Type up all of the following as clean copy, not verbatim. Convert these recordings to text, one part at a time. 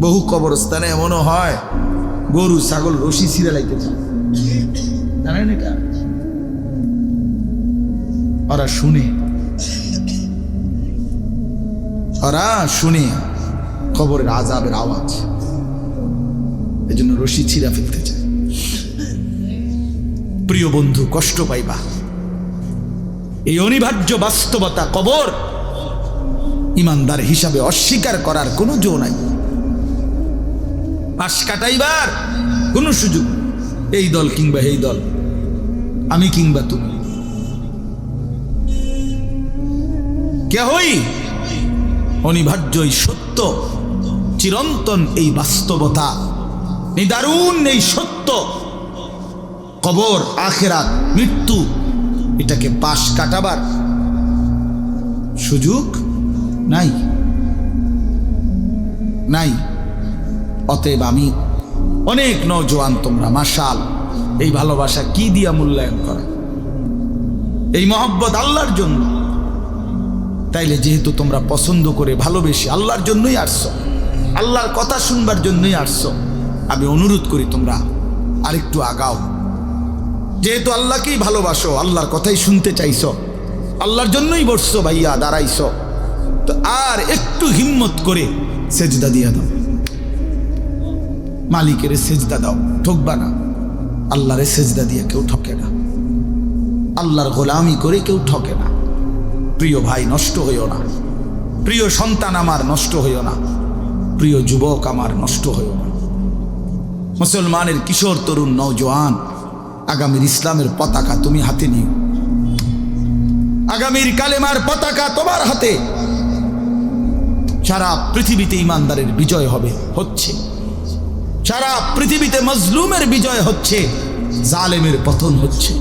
বহু কবরস্থানে এমনও হয় গরু ছাগল রশি ছিঁড়ে লাইতে চায়, জানেন এটা? ওরা শুনে কবরের আযাবের আওয়াজ, এই জন্য রশি ছিঁড়া ফেলতে চায়। প্রিয় বন্ধু, কষ্ট পাইবা, এই অনিবার্য বাস্তবতা কবর ইমানদার হিসাবে অস্বীকার করার কোনো জো নাই। পাশ কাটাইবার কোনো সুযোগ, এই দল কিংবা এই দল, আমি কিংবা তুমি, কেহই অনিবার্য এই সত্য, চিরন্তন এই বাস্তবতা, নিদারুণ এই সত্য, কবর, আখিরাত, মৃত্যু, এটাকে পাশ কাটাবার সুযোগ নাই। অতএব আমি অনেক নওজোয়ান, তোমরা মাশাআল্লাহ, এই ভালোবাসা কি দিয়া মূল্যায়ন করা? এই মহব্বত আল্লাহর জন্য। তাইলে যেহেতু তোমরা পছন্দ করে ভালোবেসে আল্লাহর জন্যই আসছো, আল্লাহর কথা শুনবার জন্যই আসছো, আমি অনুরোধ করি তোমরা আরেকটু আগাও। যেহেতু আল্লাহকেই ভালোবাসো, আল্লাহর কথাই শুনতে চাইছো, আল্লাহর জন্যই বসছো ভাইয়া, দাঁড়াইছো, তো আর একটু হিম্মত করে সেজদা দিয়া দাও, মালিকের সেজদা দাও, ঠকবা না। আল্লাহরে সেজদা দিয়ে কেউ ঠকে না, আল্লাহর গোলামি করে কেউ ঠকে না। প্রিয় ভাই, নষ্ট হইও না, প্রিয় সন্তান আমার নষ্ট হইও না, প্রিয় যুবক আমার নষ্ট হইও না। মুসলমানের কিশোর তরুণ নওজোয়ান, আগামীর ইসলামের পতাকা তুমি হাতে নিও, আগামীর কালেমার পতাকা তোমার হাতে। সারা পৃথিবীতে ইমানদারের বিজয় হচ্ছে, সারা পৃথিবীতে মজলুমের বিজয় হচ্ছে, জালেমের পতন হচ্ছে।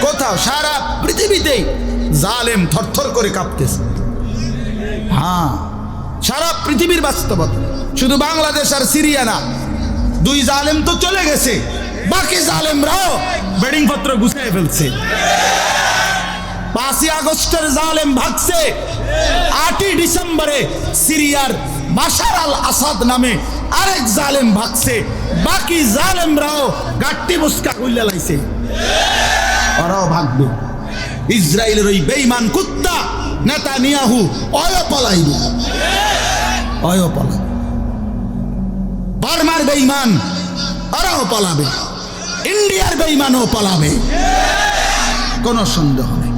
কোথাও সারা পৃথিবীতে জালেম থরথর করে কাঁপতেছে। হ্যাঁ, সারা পৃথিবীর বাস্তবতা, শুধু বাংলাদেশ আর সিরিয়া না, দুই জালেম তো চলে গেছে, বাকি জালেমরাও বেডিং পত্র গুছিয়ে ফেলছে। 5ই আগস্টের জালেম ভাগছে, 8ই ডিসেম্বরে সিরিয়ার বাশার আল আসাদ নামে আরেক জালেম ভাগছে, বাকি জালেমরাও গাট্টি মুস্কা কইলা লাইছে, ওরাও ভাগবে। ইসরায়েলের ওই বেঈমান কুত্তা নেতানিয়াহু অয় পলাইবে। বার্মার বেঈমান ওরাও পালাবে, ইন্ডিয়ার বেঈমানও পালাবে, কোনো সন্দেহ নেই।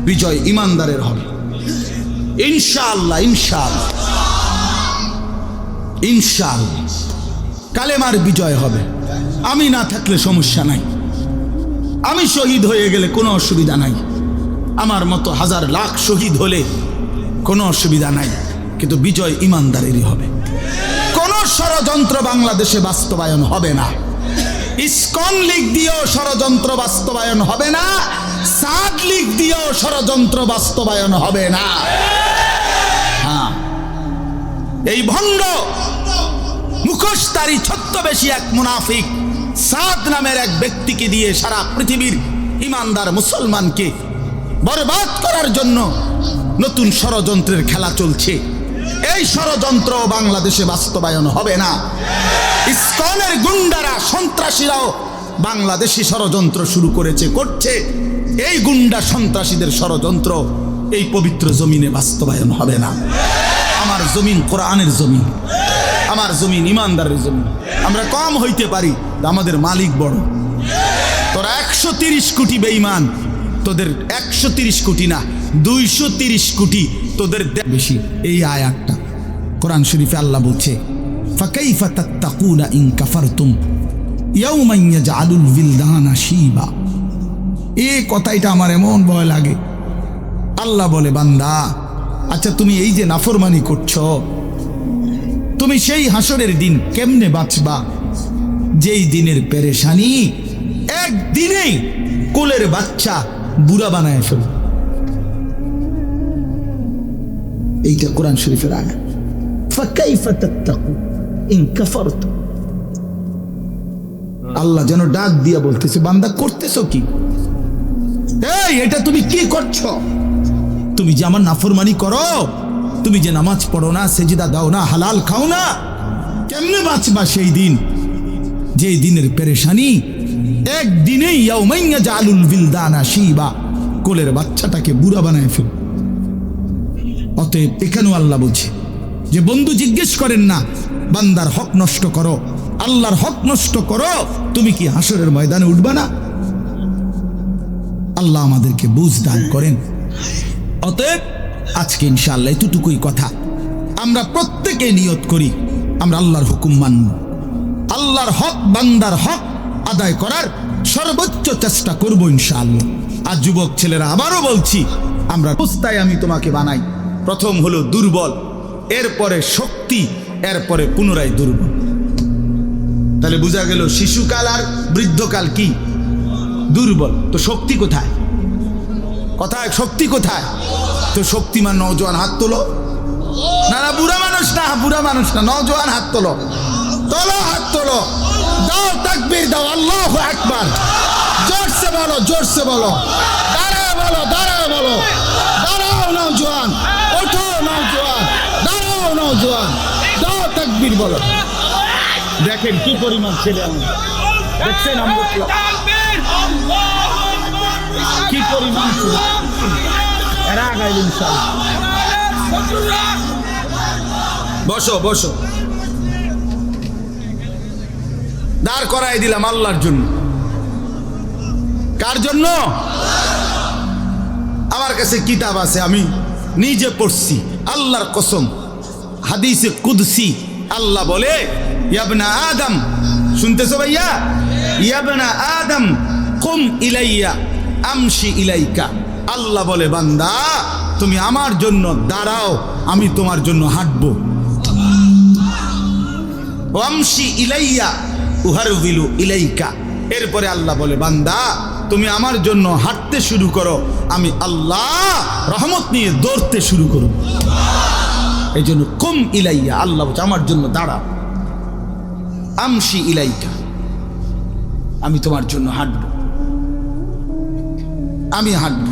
বিজয় ইমানদারের হবে ইনশাআল্লাহ, ইনশাআল্লাহ কালেমার বিজয় হবে। আমি না থাকলে সমস্যা নাই, আমি শহীদ হয়ে গেলে কোনো অসুবিধা নাই, আমার মতো হাজার লাখ শহীদ হলে কোনো অসুবিধা নাই, কিন্তু বিজয় ইমানদারেরই হবে। কোন ষড়যন্ত্র বাংলাদেশে বাস্তবায়ন হবে না। ইসকন লীগ দিয়েও ষড়যন্ত্র বাস্তবায়ন হবে না, সাদ লীগ দিয়েও ষড়যন্ত্র বাস্তবায়ন হবে না। হ্যাঁ, এই ভণ্ড মুখোশধারী ছদ্মবেশী এক মুনাফিক সাদ নামের এক ব্যক্তিকে দিয়ে সারা পৃথিবীর ইমানদার মুসলমানকে বরবাদ করার জন্য নতুন ষড়যন্ত্রের খেলা চলছে। এই ষড়যন্ত্র বাংলাদেশে বাস্তবায়ন হবে না। ইসকনের গুন্ডারা, সন্ত্রাসীরাও বাংলাদেশি ষড়যন্ত্র শুরু করছে। এই গুন্ডা সন্ত্রাসীদের ষড়যন্ত্র এই পবিত্র জমিনে বাস্তবায়ন হবে না। আমার জমিন কোরআনের জমিন, আমার জমিন ইমানদারের জমিন। আমরা কম হইতে পারি, আমাদের মালিক বড়। তোরা 130 কোটি বেঈমান, তোদের 130 কোটি না 230 কোটি তোদের বেশি। এই আয়াতটা কোরআন শরীফে আল্লাহ বলছে, ফাকাইফা তাত্তাকুনা ইন কাফারতুম ইয়াওমান ইয়াজআলুল বিলদানা শিবা। এই কথাটা আমার এমন ভয় লাগে। আল্লাহ বলে, বান্দা, আচ্ছা তুমি এই যে নাফরমানি করছো, তুমি সেই হাসরের দিন কেমনে বাঁচবা যেই দিনের পেরেশানি একদিনেই কোলের বাচ্চা বুড়া বানায় ফেল। এইটা কোরআন শরীফের আয়াত। ফাকাইফা তাত্তাকু ইন কাফারতুম। আল্লাহ যেন ডাক দিয়া বলতেছে, বান্দা করতেছো কি? এই এটা তুমি কি করছো? তুমি যে আমার নাফরমানি করো, তুমি যে নামাজ পড়ো না, সেজদা দাও না, হালাল খাও না, কেমনে বাঁচবা সেই দিন, যে দিনের পেরেশানি একদিনেই ইয়াউমাইয়া জালুল বিলদানা শিবা, কোলের বাচ্চাটাকে বুড়া বানায় ফেল। অতএব এখানেও আল্লাহ বলছে যে বন্ধু জিজ্ঞেস করেন না বান্দার হক নষ্ট করো, আল্লাহর হক নষ্ট করো, তুমি কি হাসরের ময়দানে উঠবা না? আল্লাহ আমাদেরকে বুঝ দান করেন। অতএব আজকে ইনশাআল্লাহ এতটুকুই কথা। আমরা প্রত্যেকে নিয়ত করি আমরা আল্লাহর হুকুম মানব, আল্লাহর হক বান্দার হক আদায় করার সর্বোচ্চ চেষ্টা করব ইনশাআল্লাহ। আর যুবক ছেলেরা আবারও বলছি, আমরা অবস্থায় আমি তোমাকে বানাই, প্রথম হলো দুর্বল, এরপরে শক্তি, এরপরে পুনরায় দুর্বল। তাহলে বোঝা গেল শিশুকাল আর বৃদ্ধকাল কি? দুর্বল। তো শক্তি কোথায়? কোথায় শক্তি কোথায়? তো শক্তিমান নওজোয়ান হাত তোলো। না না, বুড়া মানুষ না, বুড়া মানুষ না, নওজোয়ান হাত তোলো, তোলো হাত তোলো, দাও তাকবীর দাও, আল্লাহু আকবার, জোরসে বলো, জোরসে বলো, দাঁড়াও বলো, দাঁড়াও বলো, দাঁড়াও নওজোয়ান, ওঠো নওজোয়ান, দাঁড়াও নওজোয়ান, দাও তাকবীর বলো। দেখেন কি পরিমাণ ছেলে, আমি দেখছেন আমরা কি পরিমাণ ছেলে, এরা আগাইল ইনশাআল্লাহ। বসো বসো, দাঁড় করাই দিলাম আল্লাহর জন্য। কার জন্য? আমার কাছে কিতাব আছে, আমি নিজে পড়ছি, আল্লাহর কসম, হাদিসে কুদসি আল্লাহ বলে, ইয়াবনা আদম, শুনতেছো ভাইয়া? ইয়াবনা আদম কুম ইলাইয়া আমশি ইলাইকা। আল্লাহ বলে, বান্দা তুমি আমার জন্য দাঁড়াও, আমি তোমার জন্য হাঁটবো। আমশি ইলাইয়া উহারবিলু ইলাইকা। এরপরে আল্লাহ বলে, বান্দা তুমি আমার জন্য হাঁটতে শুরু করো, আমি আল্লাহ রহমত নিয়ে দৌড়তে শুরু করো। এই জন্য কুম ইলাইয়া, আল্লাহ বলছে আমার জন্য দাঁড়াও। আমশি ইলাইকা, আমি তোমার জন্য হাঁটব, আমি হাঁটব।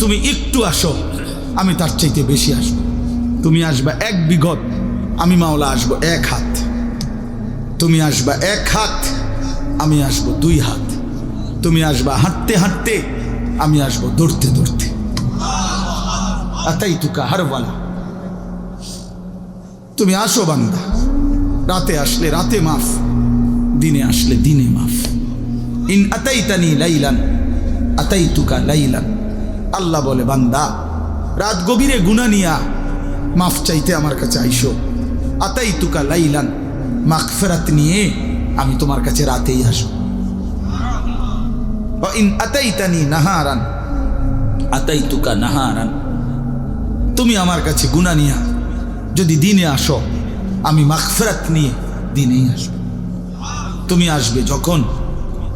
তুমি একটু আসো, আমি তার চাইতে বেশি আসবো। তুমি আসবা এক বিঘত, আমি মাওলা আসবো এক হাত। তুমি আসবা এক হাত, আমি আসবো দুই হাত। তুমি আসবা হাঁটতে হাঁটতে, আমি আসবো দৌড়তে দৌড়তে। আতাইতুকা হারওয়ালা, তুমি আসো বান্দা। রাতে আসলে রাতে মাফ, দিনে আসলে দিনে মাফ। ইন আতাইতানি লাইলান আতাইতুকা লাইলান। আল্লাহ বলে, বান্দা রাত গভীরে গুনাহ নিয়া মাফ চাইতে আমার কাছে আইসো। আতাইতুকা লাইলান, মাগফিরাত নিয়ে আমি তোমার কাছে রাতেই আসবো। ওয়া ইন আতাইতানি নাহারান আতাইতুকা নাহারান। তুমি আমার কাছে গুনাহ নিয়া যদি দিনে আসো, আমি মাগফিরাত নিয়ে দিনেই আসবো। তুমি আসবে যখন,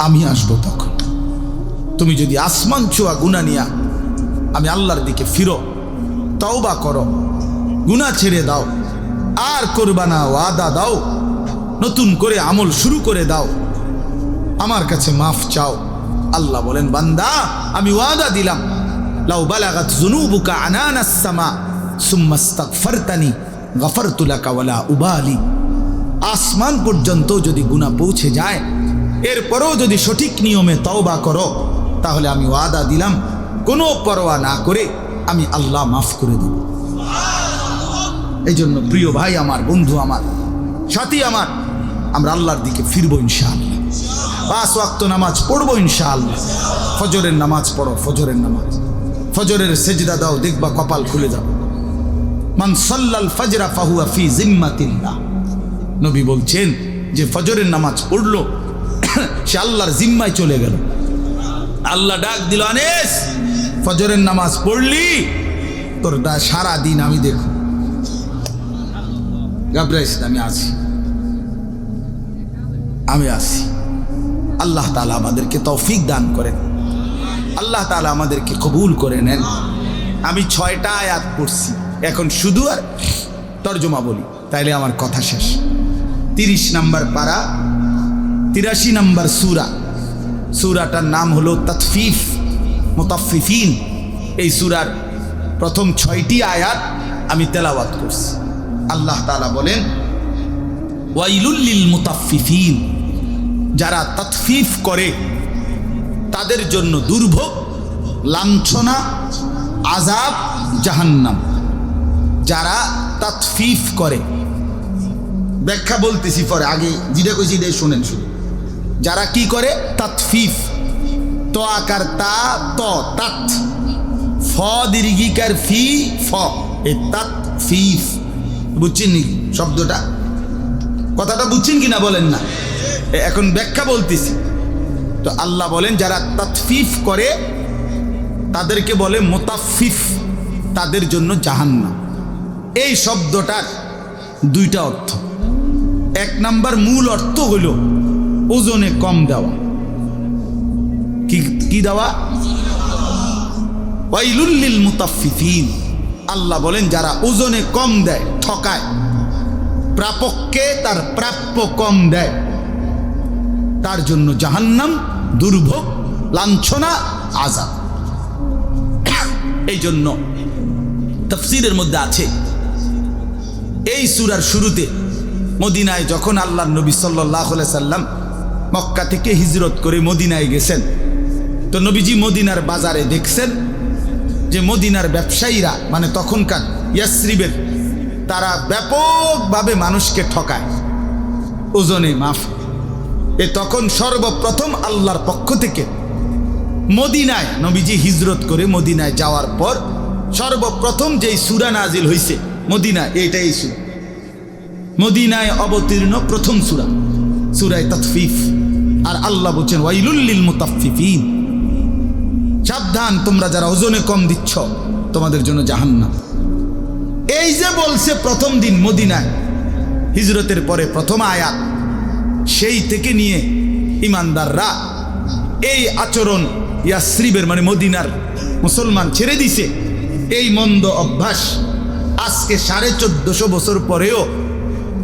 আমি আসবো তখন। তুমি যদি আসমান ছোঁয়া গুনাহ নিয়া আমি আল্লাহর দিকে ফিরো, তওবা করো, গুনাহ ছেড়ে দাও, আর করবা না, ওয়াদা দাও, নতুন করে আমল শুরু করে দাও, আমার কাছে মাফ চাও। আল্লাহ বলেন, বান্দা আমি ওয়াদা দিলাম, লাউ বালাগাত যুনুবুকা আনানাস সামা সুম্মা ইস্তাগফারতানি গফারতু লাকা ওয়ালা উবালি। আসমান পর্যন্ত যদি গুনাহ পৌঁছে যায়, এরপরেও যদি সঠিক নিয়মে তওবা করো, তাহলে আমি ওয়াদা দিলাম, কোনো পরোয়া না করে আমি আল্লাহ মাফ করে দেব। এই জন্য প্রিয় ভাই আমার, বন্ধু আমার, সাথী আমার, আমরা আল্লাহর দিকে ফিরবো ইনশাআল্লাহ। 5 ওয়াক্ত নামাজ পড়বো ইনশাআল্লাহ। ফজরের নামাজ পড়ো, ফজরের নামাজ, ফজরের সেজদা দাও, দেখবা কপাল খুলে যাবে। মান সাল্লাল ফজরা ফাহুয়া ফি জিম্মাতিল্লাহ। নবী বলছেন যে ফজরের নামাজ পড়লো, সে আল্লাহর জিম্মায় চলে গেল। আল্লাহ ডাক দিল, আনিস ফজরের নামাজ পড়লি, তোর সারা দিন আমি দেখো। ঘাবড়াইস না, আমি আছি, আমি আছি। আল্লাহ তাআলা আমাদেরকে তৌফিক দান করেন, আল্লাহ তাআলা আমাদেরকে কবুল করে নেন। আমি 6টা আয়াত পড়ছি, এখন শুধু আর তরজমা বলি, তাইলে আমার কথা শেষ। 30 নম্বর পারা, 83 নম্বর সূরা। সূরাটার নাম হলো তাতফিফ মুতাফফিফিন। এই সূরার প্রথম 6টি আয়াত আমি তেলাওয়াত করছি। আল্লাহ তাআলা বলেন, ওয়াইলুল লিল মুতাফফিফিন, যারা তাতফিফ করে তাদের জন্য দুর্ভোগ, লাঞ্ছনা, আযাব, জাহান্নাম। যারা তাতফিফ করে, ব্যাখ্যা বলতেছি পরে, আগে যেটা কইছি এটাই শুনেন শুধু। যারা কি করে? তাতফিফ, তো আকার তা, ত তাত, ফ দীর্ঘিকার ফি, ফ, এ তাতফিফ। বুঝছেন নি শব্দটা? কথাটা বুঝছেন কিনা বলেন না? এখন ব্যাখ্যা বলতেছি। তো আল্লাহ বলেন যারা তাতফিফ করে তাদেরকে বলে মুতাফফিফ, তাদের জন্য জাহান্নাম। এই শব্দটার দুইটা অর্থ। এক নাম্বার মূল অর্থ হইল ওজনে কম দেওয়া। কি দেওয়া? ওয়াইলুল লিল মুতাফফিফিন, আল্লাহ বলেন যারা ওজনে কম দেয়, ঠকায়, প্রাপককে তার প্রাপ্য কম দেয়, তার জন্য জাহান্নাম, দুর্ভোগ, লাঞ্ছনা, আযাব। এই জন্য তাফসীরের মধ্যে আছে এই সূরার শুরুতে মদিনায় যখন আল্লাহর নবী সাল্লাল্লাহু আলাইহি সাল্লাম মক্কা থেকে হিজরত করে মদিনায় গেছেন, তো নবীজি মদিনার বাজারে দেখছেন যে মদিনার ব্যবসায়ীরা, মানে তখনকার ইয়াসরিবের, তারা ব্যাপকভাবে মানুষকে ঠকায় ওজনে মাফ। তখন সর্বপ্রথম আল্লাহর পক্ষ থেকে মদিনায় নবীজি হিজরত করে মদিনায় যাওয়ার পর সর্বপ্রথম যেই সূরা নাজিল হইছে মদিনায়, এইটাই সূরা, মদিনায় অবতীর্ণ প্রথম সূরা, সূরা তাতফিফ। আর আল্লাহ বলছেন ওয়াইলুল লিল মুতাফফিফিন, সাবধান তোমরা যারা ওজনে কম দিচ্ছ, তোমাদের জন্য জাহান্নাম। এই যে বলছে প্রথম দিন মদিনায় হিজরতের পরে প্রথম আয়াত, সেই থেকে নিয়ে ইমানদাররা এই আচরণ ইয়াসরিবের মানে মদিনার মুসলমান ছেড়ে দিছে। এই মন্দ অভ্যাস আজকে 1450 বছর পরেও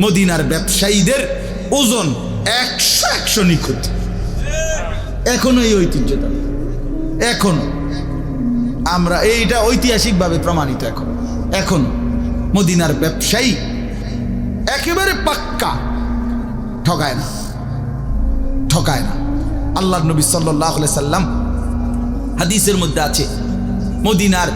মদিনার ব্যবসায়ীদের ওজন 100 নিখুঁত, এখনো এই ঐতিহ্যটা, এখনো আমরা এইটা ঐতিহাসিকভাবে প্রমাণিত। এখন মদিনার ব্যবসায়ী একেবারে পাক্কা, ঠকায় না, ঠকায় না। আল্লাহর নবী সাল্লাল্লাহু আলাইহি সাল্লাম হাদিসের মধ্যে আছে মদিনার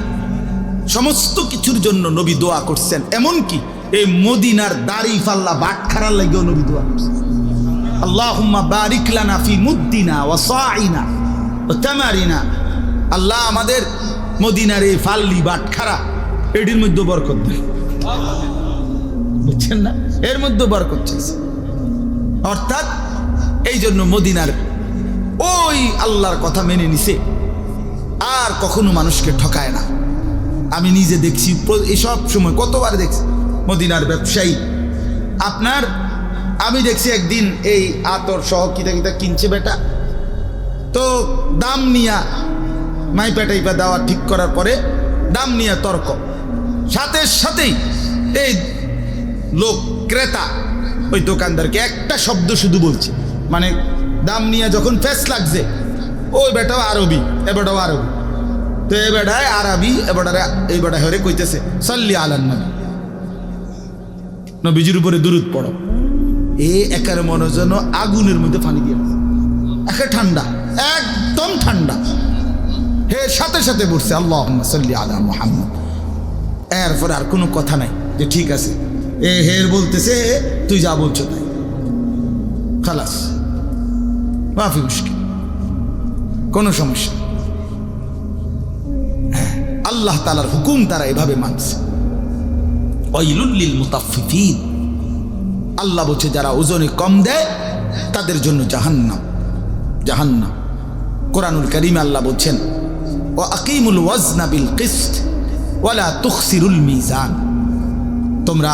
সমস্ত কিছুর জন্য নবী দোয়া করছেন, এমনকি এই মদিনার দাড়ি ফাল্লা বাটখারার লাগেও নবী দোয়া করছেন। আল্লাহুম্মা বারিক লানা ফি মুদ্দিনা ওয়া সাইনা ওয়া তামারিনা, আল্লাহ আমাদের মদিনার এই ফাল্লি বাটখারা এটির মধ্যে বরকত দেন। বুঝছেন না? এর মধ্যে বরকত চাইছে। অর্থাৎ এই জন্য মদিনার ওই আল্লাহর কথা মেনে নিছে, আর কখনো মানুষকে ঠকায় না। আমি নিজে দেখছি, এসব সময় কতবার দেখছি মদিনার ব্যবসায়ী আপনার, আমি দেখছি একদিন এই আতর সহ কিতা কিতা কিনছে বেটা, তো দাম নিয়া মাইপা টাইপা দেওয়া ঠিক করার পরে দাম নিয়ে তর্ক, সাথে সাথেই এই লোক ক্রেতা ওই দোকানদারকে একটা শব্দ শুধু বলছে, মানে দাম নিয়ে যখন ফেস লাগছে, ওই বেটাও আরবি, এ বেটাও আরবি, তো এ বেটায় আরবি, এই বেটা হরে কইতেছে সাল্লি আলান নবী, নবীজির উপরে দুরূদ পড়ো। এ একার মনে যেন আগুনের মধ্যে পানি দিয়ে, একে ঠান্ডা, একদম ঠান্ডা। হে সাথে সাথে বলছে আল্লাহুম্মা সাল্লি আলা মুহাম্মদ। এরপরে আর কোনো কথা নাই যে ঠিক আছে, এ হের বলতেছে তুই যা বলছো তাই, খালাস, মাফি মুশকিল, কোনো সমস্যা। আল্লাহ তাআলার হুকুম তারা এভাবে মানছে। ওয়াইলুল লিল মুতাফফিফিন, আল্লাহ বলছে যারা ওজনে কম দেয় তাদের জন্য জাহান্নাম, জাহান্নাম। কোরআনুল কারীমে আল্লাহ বলছেন ওয়া আকিমুল ওয়াজনা বিল কিসত ওয়ালা তুখসিরুল মিজান, তোমরা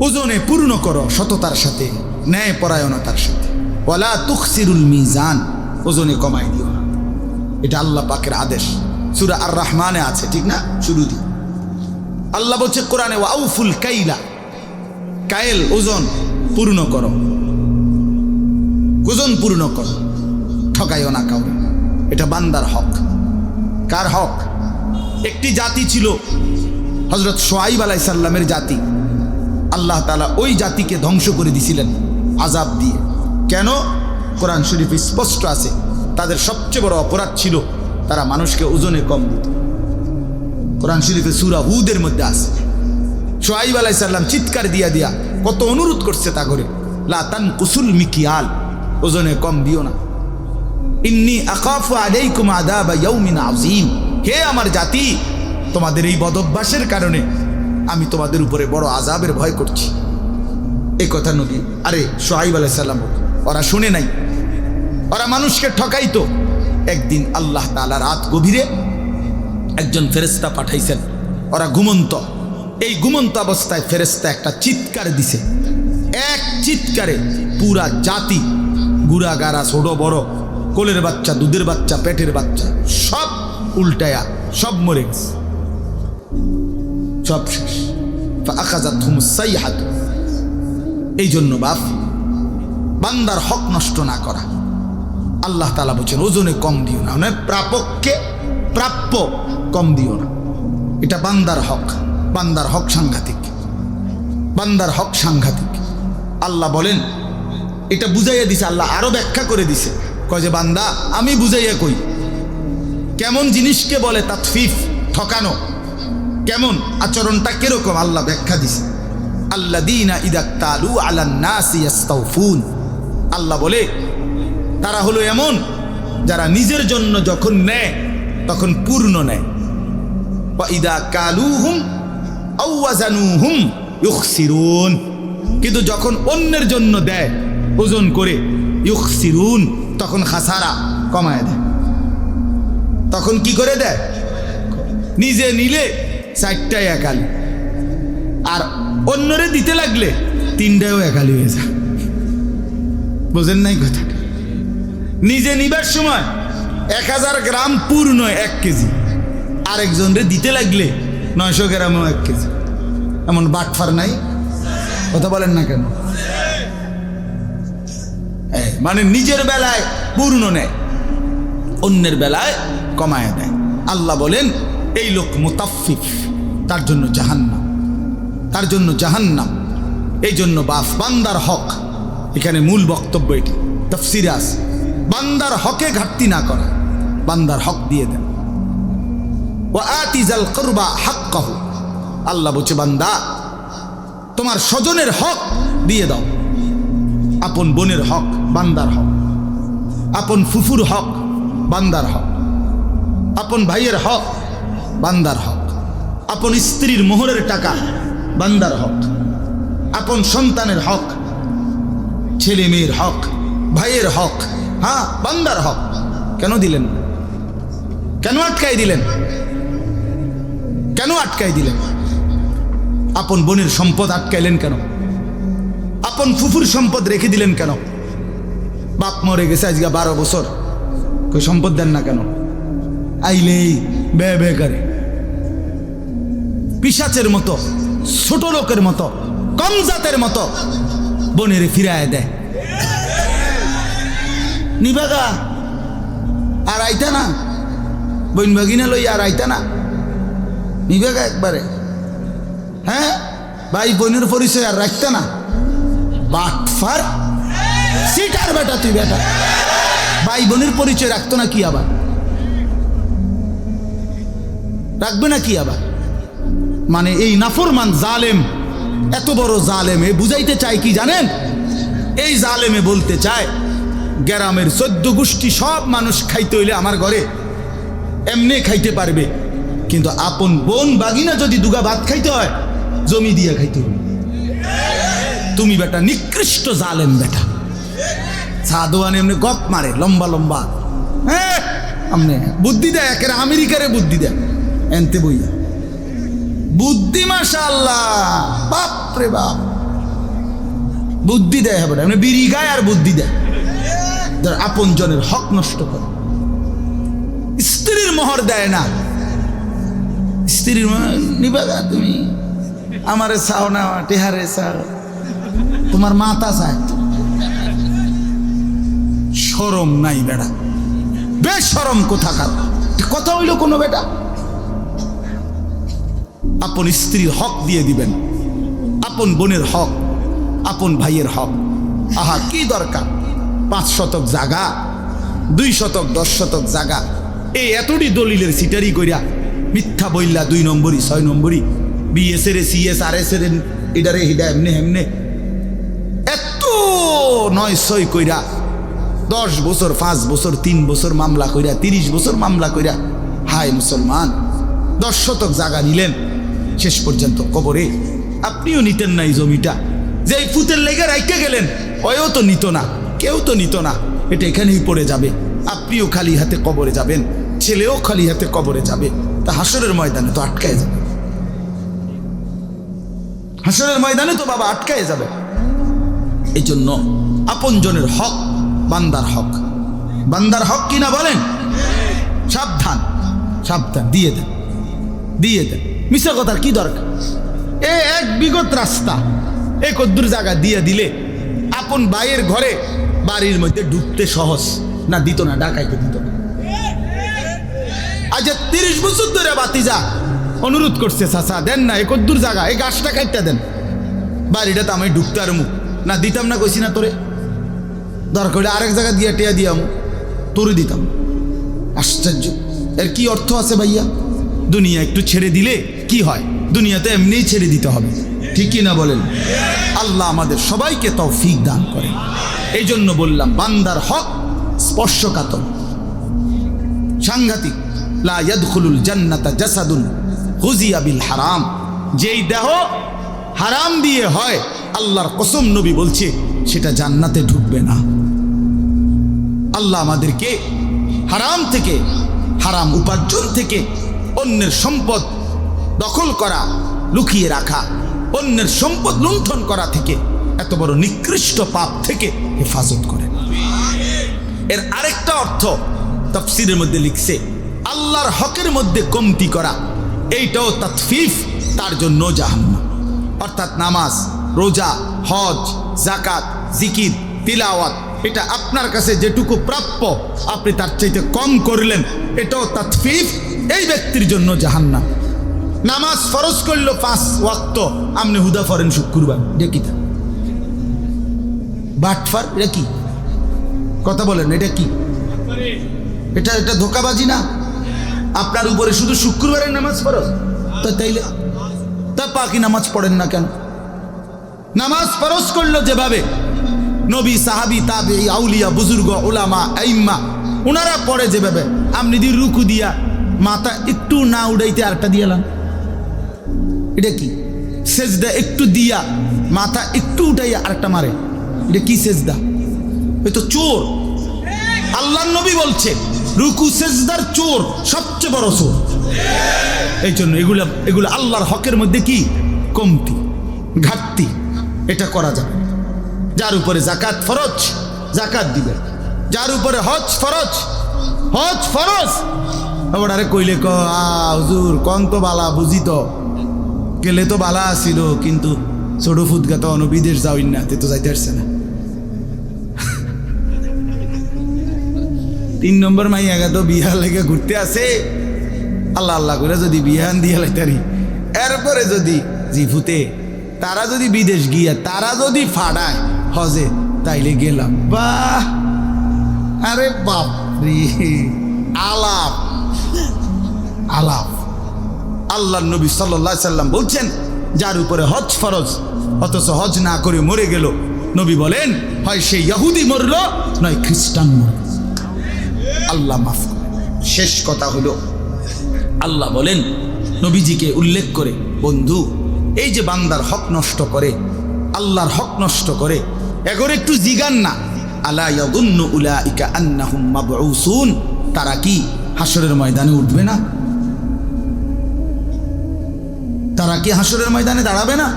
ওজনে পূর্ণ করো সততার সাথে, ন্যায় পরায়ণতার সাথে। ওয়ালা তুখসিরুল মিজান, ওজনে কমাই দিও না। এটা আল্লাহ পাকের আদেশ, সূরা আর রহমানে আছে, ঠিক না? শুরু দিয়ে আল্লাহ বলছে কোরআনে ওয়াউফুল কাইলা, কায়েল ওজন পূর্ণ করো, ওজন পূর্ণ করো, ঠকাইও না কাউরে। এটা বান্দার হক। কার হক? একটি জাতি ছিল হযরত শুআয়ব আলাইহিস সালামের জাতি, আল্লাহ তাআলা ওই জাতিকে ধ্বংস করে দিছিলেন আযাব দিয়ে। কেন? কোরআন শরীফে স্পষ্ট আছে, তাদের সবচেয়ে বড় অপরাধ ছিল তারা মানুষকে ওজনে কম দিত। কোরআন শরীফে সূরা হুদের মধ্যে আছে, শুআইব আলাইহিস সালাম চিৎকার দিয়া দিয়া কত অনুরোধ করছে তা করে, লা তানকুসুল মিকিয়াল, ওজনে কম দিও না। ইন্নী আখাফু আলাইকুম আযাবা ইয়াউমিন আযীম, হে আমার জাতি, তোমাদের এই বদভ্যাসের কারণে আমি তোমাদের উপরে বড় আযাবের ভয় করছি। এই কথা নবী শুআইব আলাইহিস সালাম ওরা শুনে নাই, ওরা মানুষকে ঠকাইতো। একদিন আল্লাহ তাআলা রাত গভীরে একজন ফেরেশতা পাঠাইছেন, ওরা ঘুমন্ত। এই ঘুমন্ত অবস্থায় ফেরেশতা একটা চিৎকার দিছে, এক চিৎকারে পুরা জাতি, গুড়া গাড়া, ছোট বড়, কোলের বাচ্চা, দুধের বাচ্চা, পেটের বাচ্চা, সব উল্টায়া সব মরে গেছে, সব শেষ। ফাআখাযাতহুমুস সাইহাতু। এই জন্য বাপ, বান্দার হক নষ্ট না করা। আল্লাহ তাআলা বলছেন ওজনে কম দিও না, মানে প্রাপককে প্রাপ্য কম দিও না। এটা বান্দার হক। বান্দার হক সাংঘাতিক, বান্দার হক সাংঘাতিক। আল্লাহ বলেন, এটা বুঝাইয়া দিছে, আল্লাহ আরো ব্যাখ্যা করে দিছে, কয় যে বান্দা আমি বুঝাইয়া কই কেমন জিনিসকে বলে তাতফিফ, ঠকানো, কেমন আচরণটা কিরকম আল্লাহ ব্যাখ্যা দিছে। আল্লাযীনা ইযা তালু আলান নাসি ইস্তাউফুন, আল্লাহ বলে তারা হলো এমন যারা নিজের জন্য যখন নেয় তখন পূর্ণ নেয়। ওয়া ইযা কালুহুম আও ওয়াজানুহুম ইউখসিরুন, কিন্তু যখন অন্যের জন্য দেয় ওজন করে, ইউখসিরুন, তখন খাসারা কমায় দেয়। তখন কি করে দেয়? নিজে নিলে 4টায় একালি, আর অন্যরে দিতে লাগলে 3টায়ও একালি হয়ে যায়। বোঝেন নাই কথা? নিজে নিবার সময় 1000 গ্রাম পূর্ণ 1 কেজি, আরেকজনরে দিতে লাগলে 900 গ্রামও 1 কেজি। এমন বাটফার নাই? কথা বলেন না কেন? মানে নিজের বেলায় পূর্ণ নেয়, অন্যের বেলায় কমায় দেয়। আল্লাহ বলেন এই লোক মুতাফফিফ, তার জন্য জাহান্নাম, তার জন্য জাহান্নাম। এই জন্য বান্দার হক, এখানে মূল বক্তব্য এটি, তাফসীরে আছে, বান্দার হকে ঘাটতি না করা, বান্দার হক দিয়ে দেন। ওয়া আতিজাল কুরবা হাক্কাহু, আল্লাহ বলছে বান্দা তোমার স্বজনের হক দিয়ে দাও। আপন বোনের হক বান্দার হক, আপন ফুফুর হক বান্দার হক, আপন ভাইয়ের হক বান্দার হক, আপন স্ত্রীর মোহরের টাকা বান্দার হক, আপন সন্তানের হক, ছেলে মেয়ের হক, ভাইয়ের হক, হ্যাঁ বান্দার হক। কেন দিলেন? কেন আটকাই দিলেন? কেন আটকাই দিলেন? আপন বোনের সম্পদ আটকাইলেন কেন? আপন ফুফুর সম্পদ রেখে দিলেন কেন? বাপ মরে গেছে আজকে 12 বছর, কই সম্পদ দেন না কেন? আইলেই বে বে করে, পিশাচের মতো, ছোট লোকের মতো, কম জাতের মতো বোনের ফিরায় দেয়। নিবাগা আর আইতা না, বোন ভাগিনা লই আর আইতা না, নিবাগা একবারে। হ্যাঁ, ভাই বোনের পরিচয় আর রাখতে না। বাটফার সিটার বেটা, তুই বেটা ভাই বোনের পরিচয় রাখতো না কি আবার? রাখবে না কি আবার? মানে এই নাফরমান জালেম, এত বড় জালেমে বুঝাইতে চায় কি জানেন? এই জালেমে বলতে চায় গ্রামের 14 গোষ্ঠী সব মানুষ খাইতে হইলে আমার ঘরে এমনি খাইতে পারবে, কিন্তু আপন বোন বাগিনা যদি দুগা ভাত খাইতে হয় জমি দিয়ে খাইতে হবে। তুমি বেটা নিকৃষ্ট জালেম বেটা। সাদওয়ান এমনি গপ মারে লম্বা লম্বা, হ্যাঁ আমনে বুদ্ধি দেয়, একের আমেরিকারে বুদ্ধি দেয়, এনতে বইয়া বুদ্ধি মাশাআল্লাহ, বাপ রে বাপ, বুদ্ধি দেয় হবে, এমনি বিড়ি গায় আর বুদ্ধি দেয়। আপন জনের হক নষ্ট করে, স্ত্রীর মোহর দেয় না, স্ত্রীর নিবাগা তুমি আমারে চাও না, টেহারে চাও, তোমার মাথা চায়। শরম নাই বেটা, বেশরম কোথাকার কথা হইল কোনো বেটা? আপন স্ত্রীর হক দিয়ে দিবেন, আপন বোনের হক, আপন ভাইয়ের হক। আহা, কি দরকার 5 শতক জায়গা, 2 শতক 10 শতক জায়গা, এই এতটি দলিলের সিটারি কইরা মিথ্যা বইল্লা 2 নম্বরই 6 নম্বরই বিএস এর সিএস আর এস এর এটারে হিডা এমনে এমনে এত 9-6 কইরা 10 বছর 5 বছর 3 বছর মামলা কইরা 30 বছর মামলা কইরা, হায় মুসলমান 10 শতক জায়গা নিলেন, শেষ পর্যন্ত কবরে। আপনিও নিতেন না এই জমিটা, যে এই ফুতের লেগে রাইখা গেলেন, ওয়ও তো নিত না, কেউ তো নিত না, এটা এখানেই পড়ে যাবে। আপনিও খালি হাতে কবরে যাবেন, ছেলেও খালি হাতে কবরে যাবে। তা হাসরের ময়দানে তো আটকায় যাবে, হাসরের ময়দানে তো বাবা আটকায় যাবে। এই জন্য আপনজনের হক বান্দার হক, বান্দার হক কিনা বলেন? সাবধান, সাবধান, দিয়ে দেন, দিয়ে দেন। মিশা কথার কি দরকার? এক বিগত রাস্তা, কদ্দুর জায়গা দিয়ে দিলে আপন ভাইয়ের ঘরে বাড়ির মধ্যে ঢুকতে সহজ না? দিত না, ডাকাইতে দিত না। আজ 30 বছর ধরে বাতিজা অনুরোধ করছে, চাচা দেন না, কদ্দুর জায়গা, এই গাছটা কাটতে দেন, বাড়িটা তো আমি ঢুকতে আর মুখ না, দিতাম না, কইছি না তোরে, দরকার হলে আরেক জায়গা দিয়ে টেয়া দিয়াম, তোরে দিতাম। আশ্চর্য, এর কি অর্থ আছে ভাইয়া? দুনিয়া একটু ছেড়ে দিলে কি হয়? দুনিয়াতে এমনিই ছেড়ে দিতে হবে, ঠিক কি না বলেন? আল্লাহ আমাদের সবাইকে তৌফিক দান করে। এই জন্য বললাম বান্দার হক স্পর্শকাতর, সাংঘাতিক। লা ইয়াদখুলুল জান্নাতা জাসাদুন গুযিয়া বিল হারাম, যেই দেহ হারাম দিয়ে হয়, আল্লাহর কসম নবী বলছে সেটা জান্নাতে ঢুকবে না। আল্লাহ আমাদেরকে হারাম থেকে, হারাম উপার্জন থেকে, অন্যের সম্পদ দখল করা, লুকিয়ে রাখা, অন্যের সম্পদ লুণ্ঠন করা থেকে, এত বড় নিকৃষ্ট পাপ থেকে হেফাজত করে। এর আরেকটা অর্থ তাফসীরের মধ্যে লিখছে, আল্লাহর হকের মধ্যে কমতি করা, এইটাও তাতফিফ, তার জন্য জাহান্নাম। অর্থাৎ নামাজ, রোজা, হজ, যাকাত, জিকির, তিলাওয়াত, এটা আপনার কাছে যেটুকু প্রাপ্য আপনি তার চাইতে কম করলেন, এটাও তাতফিফ, এই ব্যক্তির জন্য জাহান্নাম। নামাজ ফরজ করলো 5 ওয়াক্ত, আপনি হুদা ফরেন শুক্রবার, দেখিতা বাটফার, এটা কি কথা বলেন? এটা কি? এটা এটা ধোকাবাজি না? আপনার উপরে শুধু শুক্রবারের নামাজ ফরজ, তা তাইলে তা বাকি নামাজ পড়েন না কেন? নামাজ ফরজ করলো যেভাবে নবী, সাহাবী, তাবেঈ, আউলিয়া, বুজুর্গ, উলামা, আইম্মা ওনারা পড়ে যেভাবে, আপনি যদি রুকু দিয়া মাথা একটু না উড়াইতে আরেকটা দিয়ালাম, এটা কি? সেজদা একটু দিয়া মাথা একটু উঠাইয়া আরেকটা মারে, এটা কি সেজদা? এ তো চোর। আল্লাহর নবী বলছে রুকু সেজদার চোর, সবচেয়ে বড় চোর। এই জন্য এগুলো আল্লাহর হকের মধ্যে কি কমতি, ঘাটতি, এটা করা যাবে। যার উপরে যাকাত ফরজ, যাকাত দিবে। যার উপরে হজ ফরজ, হজ ফরজ। আবার আরে কইলে হুজুর কন তো বালা, বুঝি তো গেলে তো বালা আসিল, কিন্তু ছোট ফুদগা তো বিদেশ যাওই না, তে তো যাইতে পারছে না। 3 নম্বর মাইয়া তো বিহার লেগে ঘুরতে আসে, আল্লাহ আল্লাহ করে যদি বিহান দিয়ে লাইতারি, এরপরে যদি জিফুতে তারা যদি বিদেশ গিয়া তারা যদি ফাড়ায় হজে, তাইলে গেলাম। বাহ, আরে বাপ রে, আলাপ আলাপ। আল্লাহ নবী সাল্লাল্লাহু আলাইহি সাল্লাম বলছেন যার উপরে হজ ফরজ অথচ হজ না করে মরে গেল, নবী বলেন হয় সে ইহুদি মরল নয় খ্রিস্টান মরল। আল্লাহ মাফ করে। শেষ কথা হলো, আল্লাহ বলেন নবীজিকে উল্লেখ করে, বন্ধু এই যে বান্দার হক নষ্ট করে, আল্লাহর হক নষ্ট করে, এগোর একটু জিগান না, আলা ইয়াযুন্নু উলাইকা আন্নাহুম মাবউসুন, তারা কি হাসরের ময়দানে উঠবে না? তারা কি হাসরের ময়দানে দাঁড়াবে না?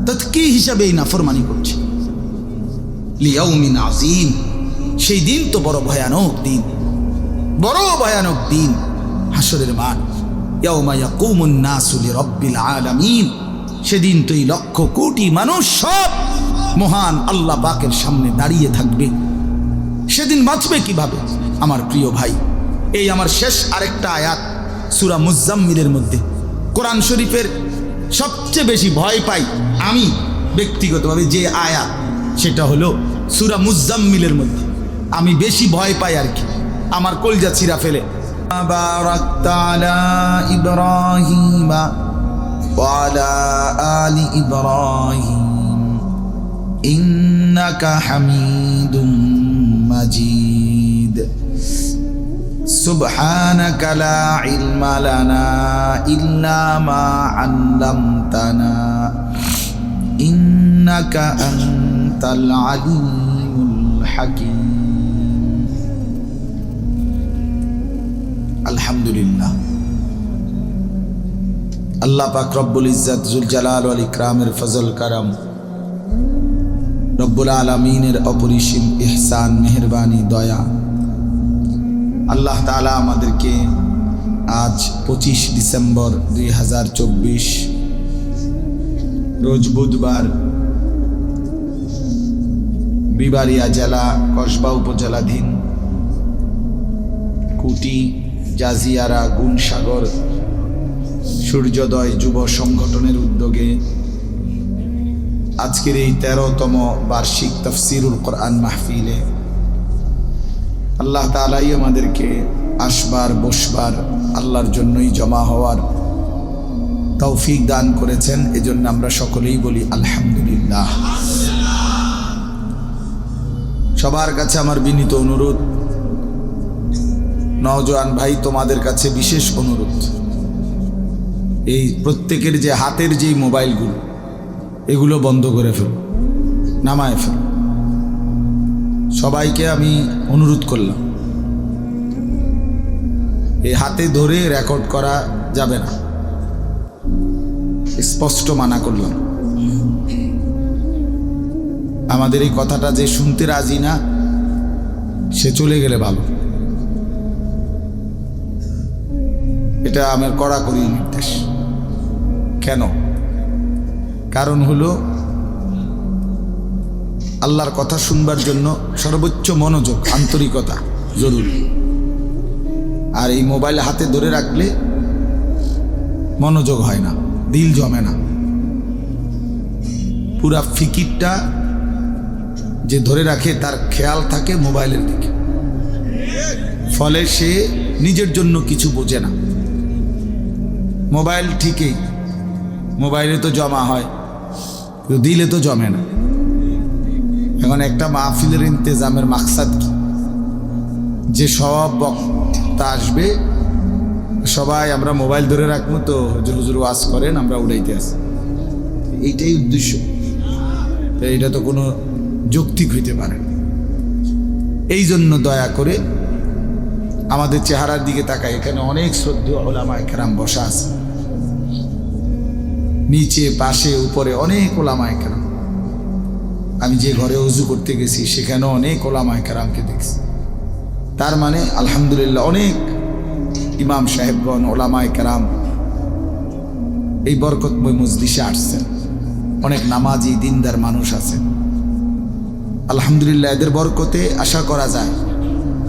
তো কি হিসাবে এই নাফরমানি করছে? লিয়াউমিন আযীম, সেই দিন তো বড় ভয়ানক দিন, বড় ভয়ানক দিন, হাসরের মাঠ। ইয়াউমা ইয়াকুমুন নাসু লিরাব্বিল আলামিন, সেদিন তো এই লক্ষ কোটি মানুষ সব মহান আল্লাহ পাকের সামনে দাঁড়িয়ে থাকবে। সেদিন বাঁচবে কিভাবে? আমার প্রিয় ভাই, এই আমার শেষ আরেকটা আয়াত সূরা মুজাম্মিলের মধ্যে, কোরআন শরীফের সবচেয়ে বেশি ভয় পাই আমি ব্যক্তিগতভাবে যে আয়াত, সেটা হলো সূরা মুজাম্মিলের মধ্যে আমি বেশি ভয় পাই আর কি, আমার কলজা ছিঁড়া ফেলে। বারাকতা আলা ইব্রাহিম ওয়া আলা আলি ইব্রাহিম ইন্নাকা হামিদুম মাজিদ সুবহানাকা লা ইলমা লানা ইল্লা মা আল্লামতানা ইন্নাকা আনতাল আলিমুল হাকীম। আলহামদুলিল্লাহ, আল্লাহ পাক রব্বুল ইজ্জত জুল জালাল ওয়াল ইকরামের ফজল কারাম, রব্বুল আলামিনের অপরিসীম ইহসান, মেহেরবানি, দয়া, আল্লাহ তাআলা আমাদেরকে আজ 25 ডিসেম্বর 2024 রোজ বুধবার বিবাড়িয়া জেলা কসবা উপজেলাধীন কুটি জাজিয়ারা গুণসাগর সূর্যোদয় যুব সংগঠনের উদ্যোগে আজকের এই 13তম বার্ষিক তাফসিরুল কোরআন মাহফিলে আল্লাহ তাআলাই আমাদেরকে আসবার বসবার, আল্লাহর জন্যই জমা হওয়ার তৌফিক দান করেছেন। এজন্য আমরা সকলেই বলি আলহামদুলিল্লাহ। সবার কাছে আমার বিনীত অনুরোধ, নওজোয়ান ভাই তোমাদের কাছে বিশেষ অনুরোধ, এই প্রত্যেকের যে হাতের যেই মোবাইলগুলো এগুলো বন্ধ করে ফেল, নামায় ফেল। সবাইকে আমি অনুরোধ করলাম, এই হাতে ধরে রেকর্ড করা যাবে না, স্পষ্ট মানা করলাম। আমাদের এই কথাটা যে শুনতে রাজি না সে চলে গেলে ভালো, এটা আমার কড়াকড়ি নির্দেশ। কেন? কারণ হলো আল্লাহর কথা শুনবার জন্য সর্বোচ্চ মনোযোগ, আন্তরিকতা জরুরি। আর এই মোবাইল হাতে ধরে রাখলে মনোযোগ হয় না, দিল জমে না। পুরা ফিকিরটা যে ধরে রাখে তার খেয়াল থাকে মোবাইলের দিকে, ফলে সে নিজের জন্য কিছু বোঝে না। মোবাইল ঠিকই, মোবাইলে তো জমা হয়, দিলে তো জমে না। এখন একটা মাহফিলের ইন্তেজামের মাকসাদ কি? যে সব বক্তা আসবে সবাই আমরা মোবাইল ধরে রাখবো, তো হুজুর হুজুর ওয়াজ করেন, আমরা উড়াইতে আসি, এইটাই উদ্দেশ্য। তো এটা তো কোনো যৌক্তিক হইতে পারে না। এই জন্য দয়া করে আমাদের চেহারার দিকে তাকায়, এখানে অনেক শ্রদ্ধেয় ওলামায়ে কেরাম বসা আছে, নিচে পাশে উপরে অনেক ওলামায়ে কেরাম। আমি যে ঘরে ওযু করতে গেছি সেখানেও অনেক ওলামায়ে কেরামকে দেখছি। তার মানে আলহামদুলিল্লাহ অনেক ইমাম সাহেবগণ, ওলামায়ে কেরাম এই বরকতময় মজলিসে আসছেন, অনেক নামাজি দিনদার মানুষ আছেন। আলহামদুলিল্লাহ এদের বরকতে আশা করা যায়,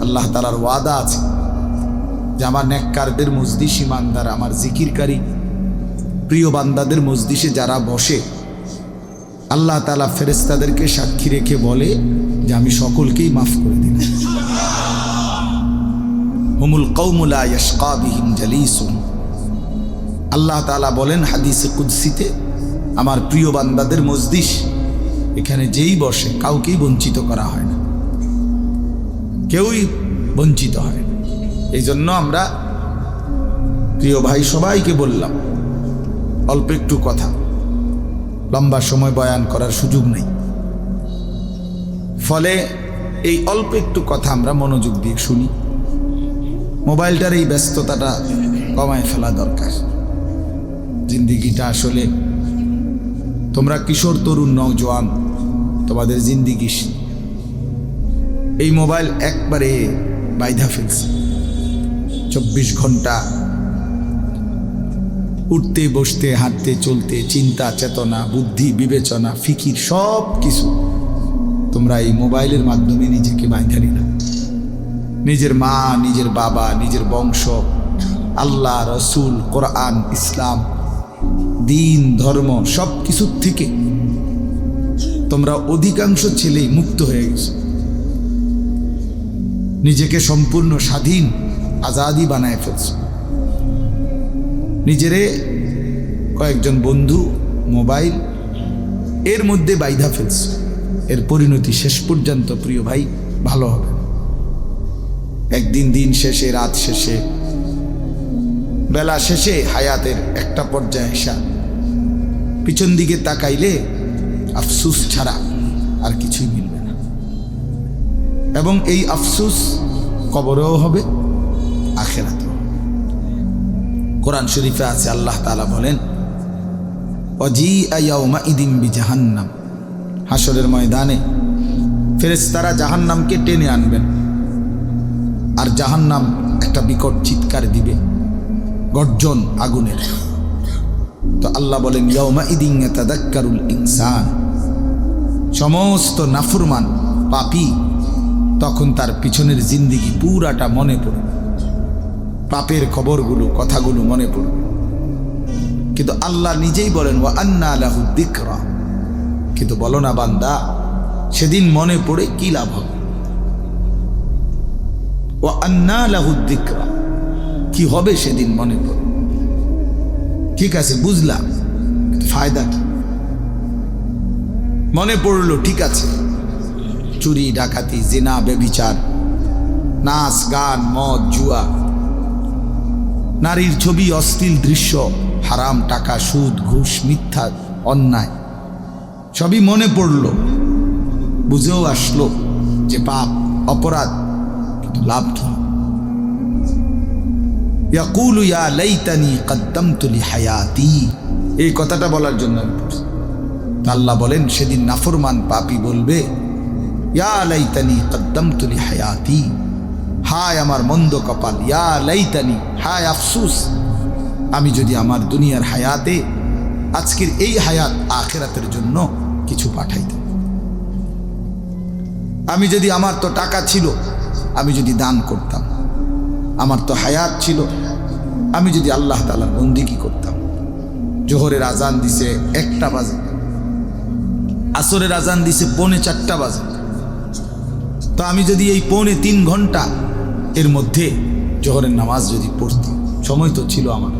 আল্লাহ তাআলার ওয়াদা আছে যে আমার নেককারদের মজলিস, ইমানদার, আমার জিকিরকারী প্রিয় বান্দাদের মজলিসে যারা বসে, আল্লাহ তাআলা ফেরেশতাদেরকে সাক্ষী রেখে বলে যে আমি সকলকেই মাফ করে দিলাম। হুমুল কওমু লা ইয়াশকা বিহিম জালিসুন। আল্লাহ তাআলা বলেন হাদিসে কুদসিতে, আমার প্রিয় বান্দাদের মজলিস, এখানে যেই বসে কাউকেই বঞ্চিত করা হয় না, কেউই বঞ্চিত হয় না। এই জন্য আমরা প্রিয় ভাই সবাইকে বললাম, অল্প একটু কথা, লম্বা সময় বয়ান করার সুযোগ নেই, ফলে এই অল্প একটু কথা আমরা মনোযোগ দিয়ে শুনি। মোবাইলটার এই ব্যস্ততাটা কমায় ফেলা দরকার। জিন্দিগিটা আসলে, তোমরা কিশোর তরুণ নওজোয়ান, তোমাদের জিন্দিগি এই মোবাইল একবারে বাইধা ফেলছে। 24 ঘন্টা উঠতে বসতে, হাঁটতে চলতে, চিন্তা চেতনা, বুদ্ধি বিবেচনা, ফিকির সব কিছু তোমরা এই মোবাইলের মাধ্যমে নিজেকে বাইধা নিলা। নিজের মা, নিজের বাবা, নিজের বংশ, আল্লাহ, রসুল, কোরআন, ইসলাম দিন, ধর্ম সব কিছুর থেকে তোমরা অধিকাংশ ছেলেই মুক্ত হয়ে গেছে। নিজেকে সম্পূর্ণ স্বাধীন, আজাদি বানায় ফেলছে। নিজেরে কয়েকজন বন্ধু, মোবাইল এর মধ্যে বাইধা ফেলছে। এর পরিণতি শেষ পর্যন্ত প্রিয় ভাই ভালো হবে। একদিন দিন শেষে, রাত শেষে, বেলা শেষে হায়াতের একটা পর্যায়ে এসা পিছন দিকে তাকাইলে আফসুস ছাড়া আর কিছুই মিলবে না। এবং এই আফসুস কবরেও হবে, আখিরাতেও। কোরআন শরীফে আছে, আল্লাহ তাআলা বলেন, ওয়াজিআ ইয়াউমাইদিন বিজাহান্নাম, হাসরের ময়দানে ফেরেশতারা জাহান্নামকে টেনে আনবেন। আর জাহান্নাম একটা বিকট চিৎকার দিবে, গর্জন আগুনের। তো আল্লাহ বলেন, ইয়াউমাইদিন ইয়াতাযাক্কারুল ইনসান, সমস্ত নাফরমান পাপী তখন তার পিছনের জিন্দেগি পুরাটা মনে পড়ে, পাপের খবরগুলো, কথাগুলো মনে পড়বে। কিন্তু আল্লাহ নিজেই বলেন, ওয়া আন্না লাহু যিকরা, কিন্তু বলো না বান্দা, সেদিন মনে পড়ে কি লাভ হবে? ওয়া আন্না লাহু যিকরা, কি হবে সেদিন মনে পড়ে? ঠিক আছে, বুঝলাম, ফায়দা কি? মনে পড়লো, ঠিক আছে, চুরি, ডাকাতি, জিনা, ব্যভিচার, নাচ, গান, মদ, জুয়া, নারীর ছবি, অশ্লীল দৃশ্য, হারাম টাকা, সুদ, ঘুষ, মিথ্যা, অন্যায়, সবই মনে পড়ল, বুঝেও আসলো যে পাপ, অপরাধ, কিন্তু লাভ কি? ইয়াকুলু ইয়া লাইতানি কদ্দামতু লিহায়াতি, এই কথাটা বলার জন্য আমি পড়ছি। আল্লাহ বলেন, সেদিন নাফরমান পাপী বলবে, ইয়া লাইতানি কদ্দামতু লিহায়াতি, হায় আমার মন্দ কপাল, ইয়া লাইতানি, হায় আফসুস, আমি যদি আমার দুনিয়ার হায়াতে আজকের এই হায়াত আখিরাতের জন্য কিছু পাঠাইতাম। আমি যদি, আমার তো টাকা ছিল, আমি যদি দান করতাম, আমার তো হায়াত ছিল, আমি যদি আল্লাহ তাআলার বন্দেগী করতাম। জোহরের আজান দিছে 1টা বাজে, আসরের আজান দিছে 3:45 বাজে, তো আমি যদি এই 2.5-3 ঘন্টা এর মধ্যে জোহরের নামাজ যদি পড়তাম, সময় তো ছিল আমার।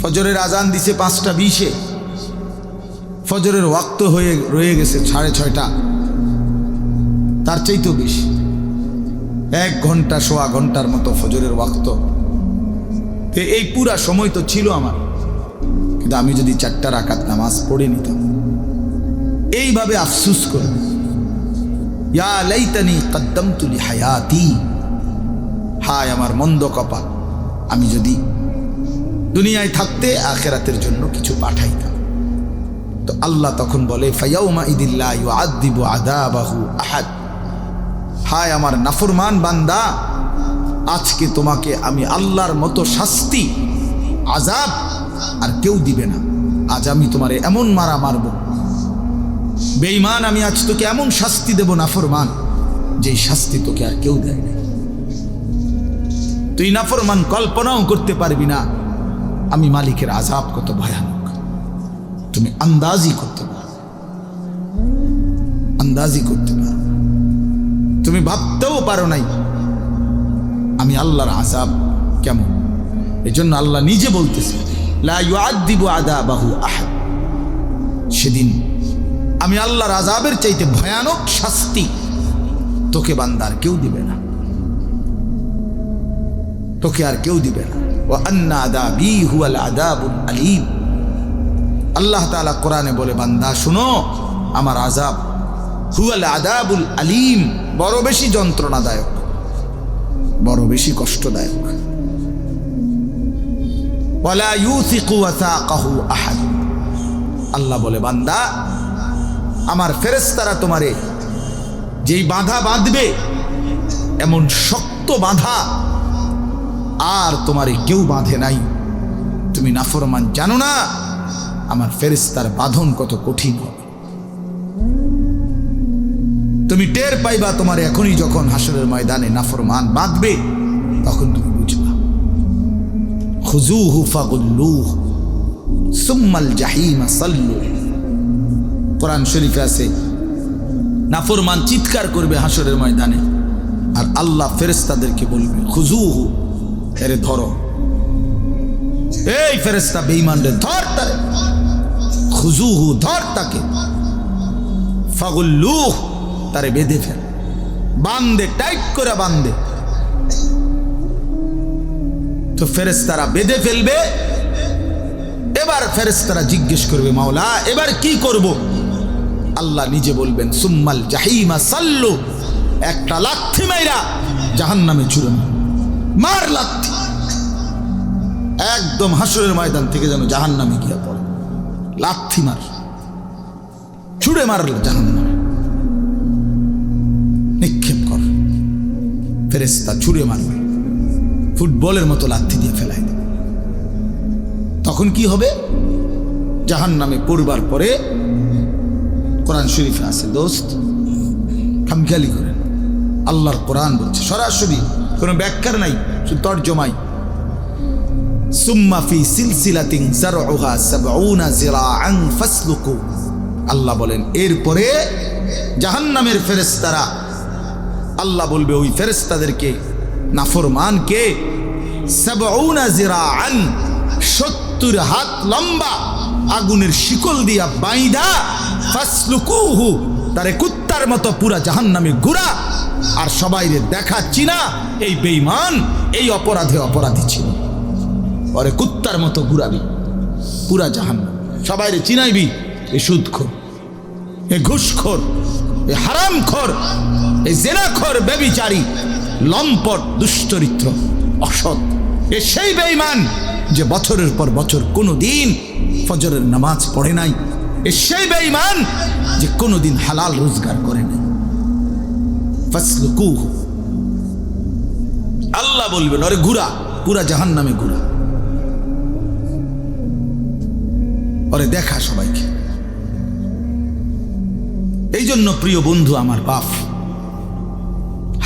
ফজরের আজান দিছে 5:20, ফজরের ওয়াক্ত হয়ে রয়ে গেছে 6:30, তার চাইতেও বেশি, 1 ঘন্টা, সোয়া ঘন্টার মতো ফজরের ওয়াক্ত। এই পুরা সময় তো ছিল আমার, কিন্তু আমি যদি 4টা রাকাত নামাজ পড়ে নিতাম, এইভাবে আফসুস করে, ইয়া লাইতানি কদ্দামতু লিহায়াতি, হায় আমার মন্দ কপাল, আমি যদি দুনিয়ায় থাকতে আখিরাতের জন্য কিছু পাঠাইতাম। তো আল্লাহ তখন বলে, ফায়াউমাইদিন লা ইউআযযিবু আযাবাহু আহাদ, হায় আমার নাফরমান বান্দা, আজকে তোমাকে আমি আল্লাহর মতো শাস্তি, আযাব আর কেউ দিবে না। আজ আমি তোমারে এমন মারা মারব, বেঈমান, আমি আজ তোকে এমন শাস্তি দেব নাফরমান, যেই শাস্তি তোকে আর কেউ দেয় না। তুই নাফরমান কল্পনাও করতে পারবি না আমি মালিকের আযাব কত ভয়ানক, তুমি আন্দাজি করতে পারো, আন্দাজি করতে পারো, তুমি ভাবতেও পারো নাই আমি আল্লাহর আযাব কেমন। এজন্য আল্লাহ নিজে বলতেছে, লা ইউআযযিবু আযাবাহু আহাদ, সেদিন আমি আল্লাহর আযাবের চাইতে ভয়ানক শাস্তি তোকে বান্দার কেউ দিবে না, তোকে আর কেউ দিবে না। ওয়া আন্না আযাবি হুয়াল আযাবুল আলীম, আল্লাহ তাআলা কোরআনে বলে, বান্দা শুনো, আমার আযাব হুয়াল আযাবুল আলীম, বড় বেশি যন্ত্রণাদায়ক, বড় বেশি কষ্টদায়ক। ওয়ালা ইউসিকু ওয়াসাকাহু আহাদ, আল্লাহ বলে, বান্দা আমার ফেরেশতারা তোমারে যেই বাঁধা বাঁধবে, এমন শক্ত বাঁধা আর তোমারে কেউ বাঁধে নাই। তুমি নাফরমান, জানো না আমার ফেরেশতার বাঁধন কত কঠিন হবে। তুমি টের পাইবা তোমার এখনই, যখন হাসরের ময়দানে নাফরমান বাঁধবে, তখন তুমি বুঝবা। খুযূহু ফাগুল্লুহু, সুম্মাল জাহিমা সাল্লু। কোরআন শরীফে আছে, নাফরমান চিৎকার করবে হাসরের ময়দানে, আর আল্লাহ ফেরেশতাদেরকে বলবে খুজুহু, এরে ধরো, এই ফেরেশতা বেঈমান রে ধর, তারে খুজুহু, ধর তাকে, ফাগুল্লুহ, তারে বেঁধে ফেল, বান্দে, টাইট করে বান্দে। তো ফেরেশতারা বেঁধে ফেলবে। এবার ফেরেশতারা জিজ্ঞেস করবে, মাওলা এবার কি করব? আল্লাহ নিজে বলবেন সুম্মাল জাহিমা সাল্লু, একটা লাথি মাইরা জাহান্নামে ছুড়ে মার, লাথি একদম হাসরের ময়দান থেকে যেন জাহান্নামে গিয়া পড়ে, লাথি মার, ছুড়ে মার জাহান্নামে, নিক্ষেপ কর। ফেরেশতা ছুড়ে মারবে, ফুটবলের মতো লাথি দিয়ে ফেলাই দেবে। তখন কি হবে? জাহান্নামে পড়বার পরে কোরআন শরীফে আছে, দোস্ত খামখেয়ালি করেন, আল্লাহর কোরআন বলছে সরাসরি, কোনো ব্যাখ্যার নাই, শুধু তর্জমাই। সুম্মা ফি সিলসিলাতিন যারউহা ৭০ যিরাআন ফাসলুকু। আল্লাহ বলেন এরপরে জাহান্নামের ফেরেশতারা, আল্লাহ বলবে ওই ফেরেশতাদেরকে, নাফরমানকে, ৭০ যিরাআন, ৭০ হাত লম্বা আগুনের শিকল দিয়া বাইধা, ফাসলুকুহু, তারে কুত্তার মতো পুরা জাহান্নামে ঘুরা। আর সবাইরে দেখা চিনা, এই বেঈমান এই অপরাধী ছিল, পরে কুত্তার মতো ঘুরাবি পুরা জাহান্নাম, সবাইরে চিনাইবি, এ সুদখোর, এ ঘুষখোর, এ হারামখোর, এ জেনাখোর, ব্যভিচারী, লম্পট, দুশ্চরিত্র, অসৎ। এ সেই বেঈমান যে বছরের পর বছর কোনোদিন ফজরের নামাজ পড়ে নাই। এ সেই বেঈমান যে কোনোদিন হালাল রোজগার করে নাই। ফাসলুকুহু, আল্লাহ বলবেন আরে ঘুরা, পুরা জাহান্নামে ঘুরা, ওরে দেখা সবাইকে। এই জন্য প্রিয় বন্ধু আমার বাপ,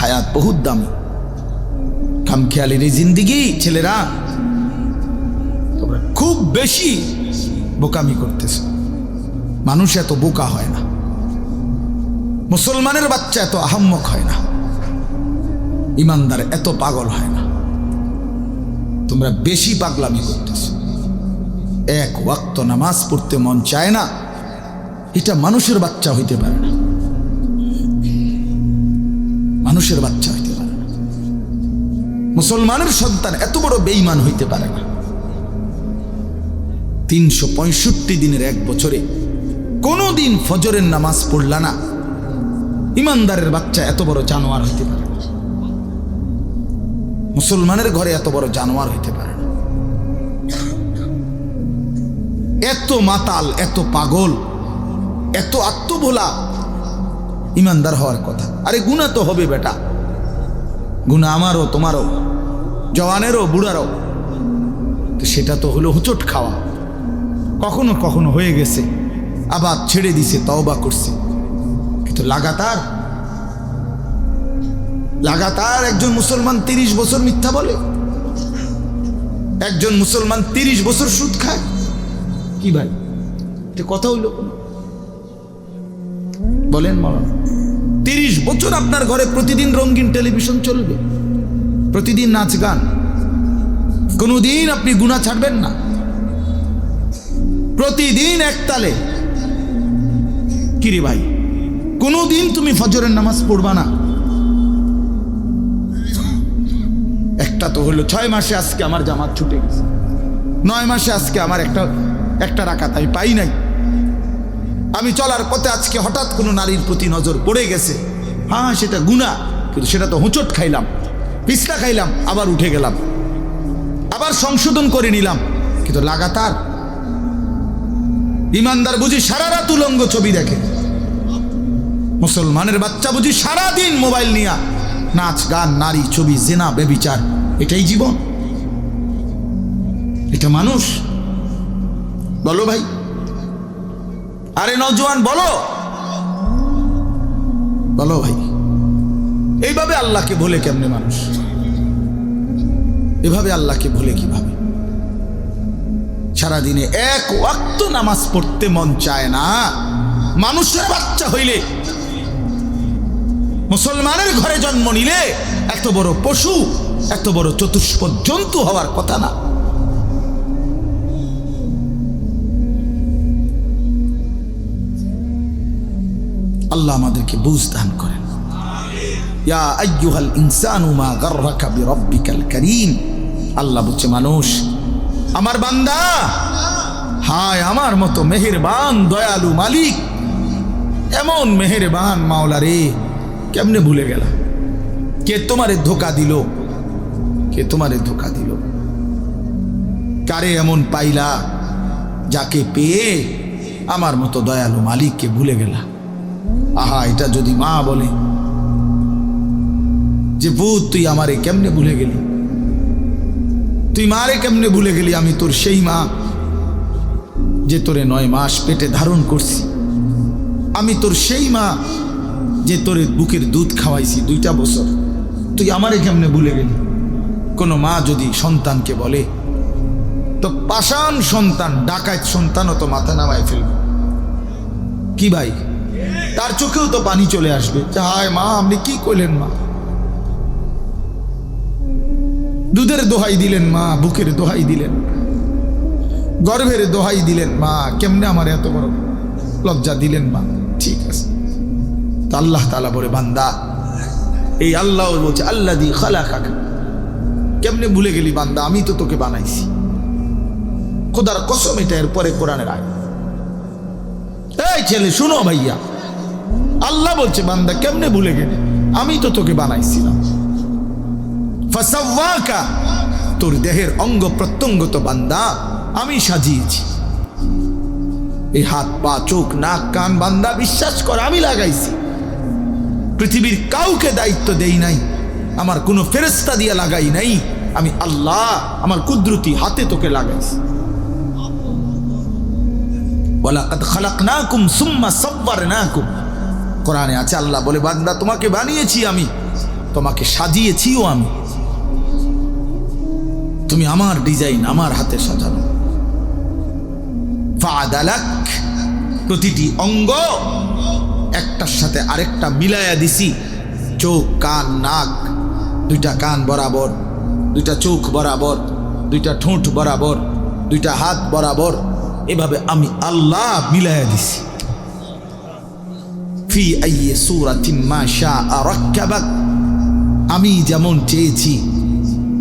হায়াত বহুত দামি, খামখেয়ালির এই জিন্দিগি, ছেলেরা তোমরা খুব বেশি বোকামি করতেছ। মানুষ এত বোকা হয় না, মুসলমানের বাচ্চা এত আহাম্মক হয় না, ইমানদার এত পাগল হয় না। তোমরা বেশি পাগলামি করতেছ। এক ওয়াক্ত নামাজ পড়তে মন চায় না, এটা মানুষের বাচ্চা হইতে পারে না, মানুষের বাচ্চা হইতে পারে না। মুসলমানের সন্তান এত বড় বেঈমান হইতে পারে না। ৩৬৫ দিনের এক বছরে কোনোদিন ফজরের নামাজ পড়লা না, ইমানদারের বাচ্চা এত বড় জানোয়ার হইতে পারে না, মুসলমানের ঘরে এত বড় জানোয়ার হইতে পারে না। এত মাতাল, এত পাগল, এত আত্মভোলা ইমানদার হওয়ার কথা। আরে গুনাহ তো হবে বেটা, গুনাহ আমারও তোমারও, জওয়ানেরও বুড়ারও। তো সেটা তো হলো হুচট খাওয়া, কখনো কখনো হয়ে গেছে, আবার ছেড়ে দিছে, তওবা করছে। কিন্তু লাগাতার একজন মুসলমান ৩০ বছর মিথ্যা বলে, একজন মুসলমান ৩০ বছর সুদ খায়। কি ভাই, এটা কথা হইল? বলেন মাওলানা, ৩০ বছর আপনার ঘরে প্রতিদিন রঙিন টেলিভিশন চলবে, প্রতিদিন নাচ গান, কোনোদিন আপনি গুনাহ ছাড়বেন না, প্রতিদিন একতালে। কিরে ভাই, কোনোদিন তুমি ফজরের নামাজ পড়বা না? একটা তো হলো ৬ মাসে আজকে আমার জামাত ছুটে গেছে, ৯ মাসে আজকে আমার একটা রাকাত আমি পাই নাই। আমি চলার পথে আজকে হঠাৎ কোনো নারীর প্রতি নজর পড়ে গেছে। হ্যাঁ, সেটা গুনাহ, কিন্তু সেটা তো হোঁচট খাইলাম, পিছলা খাইলাম, আবার উঠে গেলাম, আবার সংশোধন করে নিলাম। কিন্তু লাগাতার ইমানদার বুঝি সারা রাত উলঙ্গ ছবি দেখে, মুসলমানের বাচ্চা বুঝি সারাদিন মোবাইল নিয়ে নাচ গান, নারী, ছবি, জিনা, ব্যভিচার। এটাই জীবন? এটা মানুষ? বলো ভাই, আরে নওজোয়ান বলো ভাই, এইভাবে আল্লাহকে ভুলে কেমনে মানুষ? এভাবে আল্লাহকে ভুলে কিভাবে? সারাদিনে এক ওয়াক্ত নামাজ পড়তে মন চায় না। মানুষের বাচ্চা হইলে, মুসলমানের ঘরে জন্ম নিলে এত বড় পশু, এত বড় চতুষ্পদ জন্তু হওয়ার কথা না। আল্লাহ আমাদেরকে বুঝ দান করেন। ইয়া আইয়ুহাল ইনসানু মা গাররাকা বিরাব্বিকাল কারীম। আল্লাহ বলছে, মানুষ, আমার বান্দা, হায় আমার মতো মেহেরবান দয়ালু মালিক, এমন মেহেরবান মাওলা রে, কেমনে ভুলে গেলা? কে তোমারে ধোকা দিল? কে তোমারে ধোকা দিল? কারে এমন পাইলা যাকে পেয়ে আমার মতো দয়ালু মালিককে ভুলে গেলা? আহা, এটা যদি মা বলে যে পুত তুই আমারে কেমনে ভুলে গেলি, তুই মারে কেমনে ভুলে গেলি? আমি তোর সেই মা যে তোরে 9 মাস পেটে ধারণ করছি। আমি তোর সেই মা যে তোরে বুকের দুধ খাওয়াইছি 2টা বছর। তুই আমারে কেমনে ভুলে গেলি? কোনো মা যদি সন্তানকে বলে, তো পাষাণ সন্তান, ডাকাত সন্তানও তো মাথা নামায় ফেলবে। কি ভাই, তার চোখেও তো পানি চলে আসবে যে হায় মা, আপনি কি করলেন মা? দুধের দোহাই দিলেন মা, বুকের দোহাই দিলেন, গর্ভের দোহাই দিলেন মা, কেমনে আমার এত বড় লজ্জা দিলেন মা? ঠিক আছে। তো আল্লাহ তাআলা বলে, বান্দা, এই আল্লাহ বলছে আল্লাযী খালাকাকা, কেমনে ভুলে গেলি বান্দা? আমি তো তোকে বানাইছি। খোদার কসম, এটা এরপরে কোরআনের আয়াত। এই ছেলে শুনো ভাইয়া, আল্লাহ বলছে বান্দা কেমনে ভুলে গেলি? আমি তো তোকে বানাইছিলাম। ফাসাওয়াকা, তোর দেহের অঙ্গ প্রত্যঙ্গ তো বান্দা আমি সাজিয়েছি। এই হাত পা চোখ নাক কান বান্দা বিশ্বাস কর আমি লাগাইছি। পৃথিবীর কাউকে দায়িত্ব দেই নাই, আমার কোনো ফেরেশতা দিয়ে লাগাই নাই। আমি আল্লাহ আমার কুদরতি হাতে তোকে লাগাইছি। ওয়ালাকাদ খালাকনাকুম সুম্মা সাওয়ারনাকুম, কোরআনে আছে আল্লাহ বলে বান্দা তোমাকে বানিয়েছি আমি, তোমাকে সাজিয়েছিও আমি। তুমি আমার ডিজাইন, আমার হাতে সাজানো। ফাআদালাক, প্রতিটি অঙ্গ একটার সাথে আরেকটা মিলায়া দিছি। চোখ কান নাক, 2টা কান বরাবর, 2টা চোখ বরাবর, 2টা ঠোঁট বরাবর, 2টা হাত বরাবর, এভাবে আমি আল্লাহ মিলায়া দিছি। ফি আইয়ি সূরাতিন মা শাআ রাক্কাবাক, আমি যেমন চেয়েছি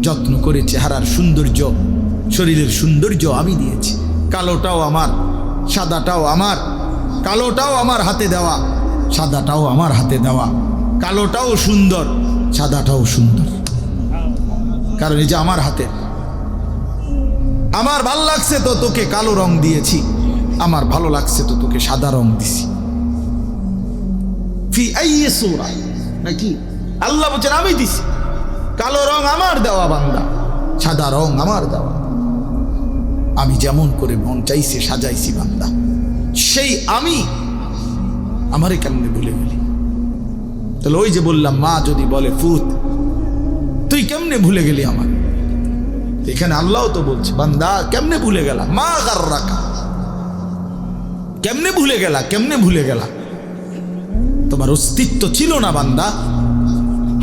যত্ন করে চেহারার সৌন্দর্য, শরীরের সৌন্দর্য আমি দিয়েছি। কালোটাও আমার, সাদাটাও আমার। কালোটাও আমার হাতে দেওয়া, সাদাটাও আমার হাতে দেওয়া। কালোটাও সুন্দর, সাদাটাও সুন্দর, কারণ এই যে আমার হাতে। আমার ভালো লাগছে তো তোকে কালো রং দিয়েছি, আমার ভালো লাগছে তো তোকে সাদা রং দিছি। ফি আইয়ি সূরা, নাকি আল্লাহ বলেন আমি দিছি। কালো রং আমার দেওয়া বান্দা, সাদা রং আমার দেওয়া। আমি যেমন করে মন চাইছে সাজাইছি বান্দা, সেই আমি আমারে কেমনে ভুলে গেলি? তাহলে ওই যে বললাম, মা যদি বলে ফুত তুই কেমনে ভুলে গেলি আমার, এখানে আল্লাহ তো বলছে বান্দা কেমনে ভুলে গেলা? মা গাররাকা, কেমনে ভুলে গেলা? কেমনে ভুলে গেলা? তোমার অস্তিত্ব ছিল না বান্দা।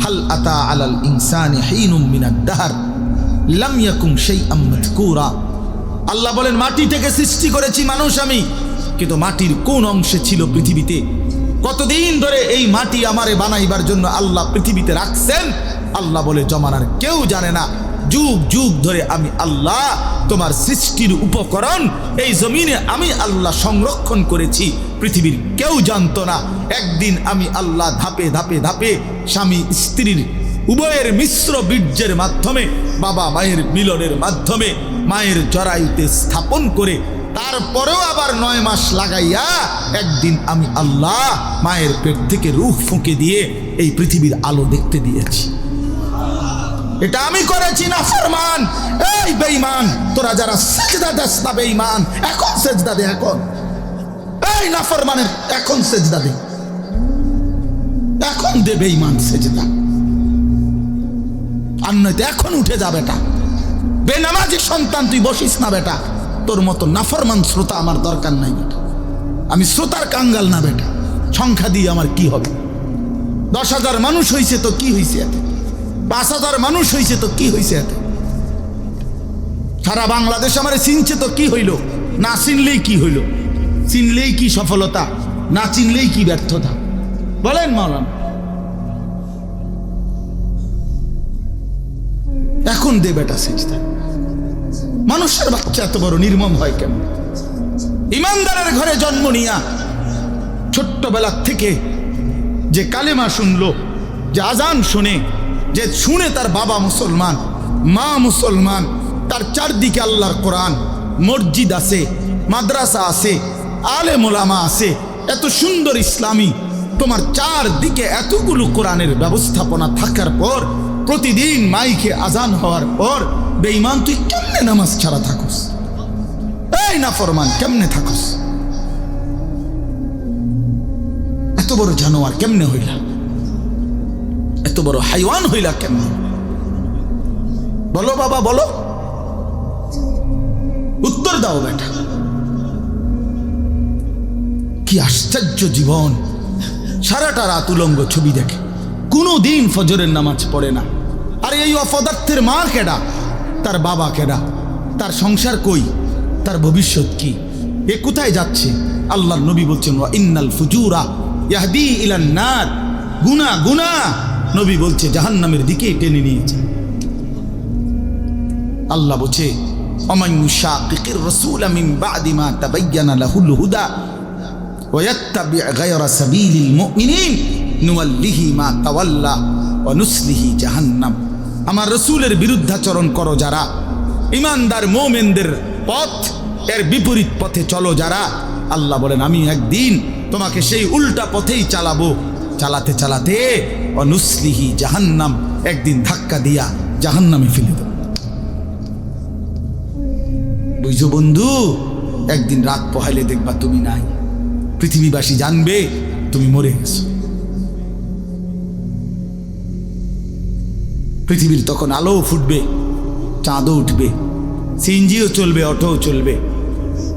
হাল আতা আলাল ইনসানি হিনুম মিনাদ দাহর লাম ইয়াকুন শাইআম মাযকুরা। আল্লাহ বলেন মাটি থেকে সৃষ্টি করেছি মানুষ আমি, কিন্তু মাটির কোন অংশে ছিল পৃথিবীতে? কতদিন ধরে এই মাটি আমারে বানাইবার জন্য আল্লাহ পৃথিবীতে রাখছেন, আল্লাহ বলে জমানার কেউ জানে না। যুগ যুগ ধরে আমি আল্লাহ তোমার সৃষ্টির উপকরণ এই জমিনে আমি আল্লাহ সংরক্ষণ করেছি, পৃথিবীর কেউ জানতো না। একদিন আমি আল্লাহ ধাপে ধাপে ধাপে স্বামী স্ত্রীর উভয়ের মিশ্র বীর্যের মাধ্যমে, বাবা মায়ের মিলনের মাধ্যমে মায়ের জরায়ুতে স্থাপন করে, তারপরেও আবার 9 মাস লাগাইয়া একদিন আমি আল্লাহ মায়ের পেট থেকে রূহ ফুঁকে দিয়ে এই পৃথিবীর আলো দেখতে দিয়েছি। এটা আমি করেছি না ফরমান। এই বেঈমান, তোরা যারা সেজদা দেস না বেঈমান, এখন সেজদা দে। এখন এই নাফরমানের এখন সেজদা দে, এখন দে বেঈমান সেজদা। আর নয়তো এখন উঠে যা বেটা। বেনামাজি সন্তান তুই বসিস না বেটা, তোর মতো নাফরমান শ্রোতা আমার দরকার নাই বেটা। আমি শ্রোতার কাঙ্গাল না বেটা। সংখ্যা দিয়ে আমার কি হবে? 10,000 মানুষ হয়েছে তো কি হয়েছে এতে? 5,000 মানুষ হয়েছে তো কি হয়েছে এতে? সারা বাংলাদেশ আমার চিনছে তো কি হইল? না চিনলেই কি হইল? চিনলেই কি সফলতা, না চিনলেই কি ব্যর্থতা? বলেন মাওলানা। এখন দে বেটা সিজদা। মানুষের বাচ্চা এত বড় নির্মম হয় কেমন? ইমানদারের ঘরে জন্ম নিয়া ছোট্টবেলা থেকে যে কালেমা শুনলো, যে আজান শুনে, যে শুনে তার বাবা মুসলমান, মা মুসলমান, তার চারদিকে আল্লাহর কোরআন, মসজিদ আছে, মাদ্রাসা আছে, আলেম ওলামা আছে, এত সুন্দর ইসলামী তোমার চারদিকে এতগুলো কোরআনের ব্যবস্থাপনা থাকার পর, প্রতিদিন মাইকে আজান হওয়ার পর বেঈমান তুই কেমনে নামাজ ছাড়া থাকস? এই নাফরমান কেমনে থাকস? এত বড় জানোয়ার কেমনে হইলা? এত বড় হাইওয়ান হইলা কেমনে? বলো বাবা, বলো, উত্তর দাও বেটা। কি আশ্চর্য জীবন! সারাটা রাত উলঙ্গ ছবি দেখে, কোনো দিন ফজরের নামাজ পড়ে না। আর এই অপদার্থের মা কেডা? তার বাবা কেডা? তার সংসার কই? তার ভবিষ্যৎ কি? এ কোথায় যাচ্ছে? আল্লাহর নবী বলছেন ওয়া ইন্নাল ফুজুরা ইয়াহদি ইলান নার। গুনাহ গুনাহ নবী বলছে জাহান্নামের দিকে টেনে নিয়েছে। আল্লাহ বলছে ওমান ইউশাকিকির রাসূলা মিন বাদি মা তাবায়্যানা লাহুল হুদা ওয়া ইয়াত্তাবি' গায়রা সাবিলিল মুমিনিন নুওয়াল্লিহি মা তাওয়াল্লা ওয়া নুসলিহি জাহান্নাম। আমার রাসূলের বিরুদ্ধাচরণ করো যারা, ইমানদার মুমিনদের পথ এর বিপরীত পথে চলো যারা, আল্লাহ বলেন আমি একদিন তোমাকে সেই উল্টা পথেই চালাবো। চালাতে চালাতে ওয়া নুসলিহি জাহান্নাম, একদিন ধাক্কা দিয়া জাহান্নামে ফেলে দেব। বুঝছো বন্ধু? একদিন রাত পোহাইলে দেখবা তুমি নাই, পৃথিবীবাসী জানবে তুমি মরে গেছো। পৃথিবীর তখন আলো ফুটবে, চাঁদও উঠবে, সিএনজিও চলবে, অটোও চলবে,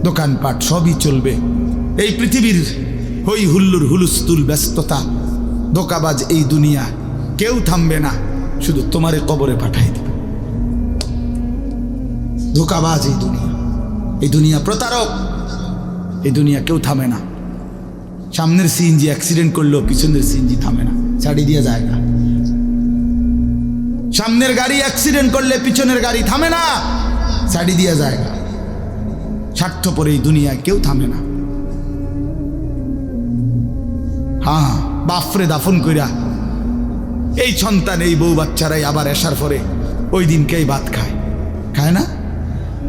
দোকানপাট সবই চলবে। এই পৃথিবীর হই হুল্লুর হুলুস্থুল ব্যস্ততা, ধোঁকাবাজ এই দুনিয়া কেউ থামবে না, শুধু তোমারে কবরে পাঠাই দেবে। ধোঁকাবাজ এই দুনিয়া, এই দুনিয়া প্রতারক, এই দুনিয়া কেউ থামে না। সামনের সিএনজি অ্যাক্সিডেন্ট করলেও পিছনের সিএনজি থামে না, ছাড়ি দিয়ে যায় না। সামনের গাড়ি অ্যাক্সিডেন্ট করলে পিছনের গাড়ি থামে না, ছাড়ি দিয়ে যায় না। স্বার্থপর এই দুনিয়ায় কেউ থামে না। হ্যাঁ, বাফরে দাফন কইরা এই সন্তান, এই বউ বাচ্চারাই আবার আসার পরে ওই দিনকেই ভাত খায়, খায় না?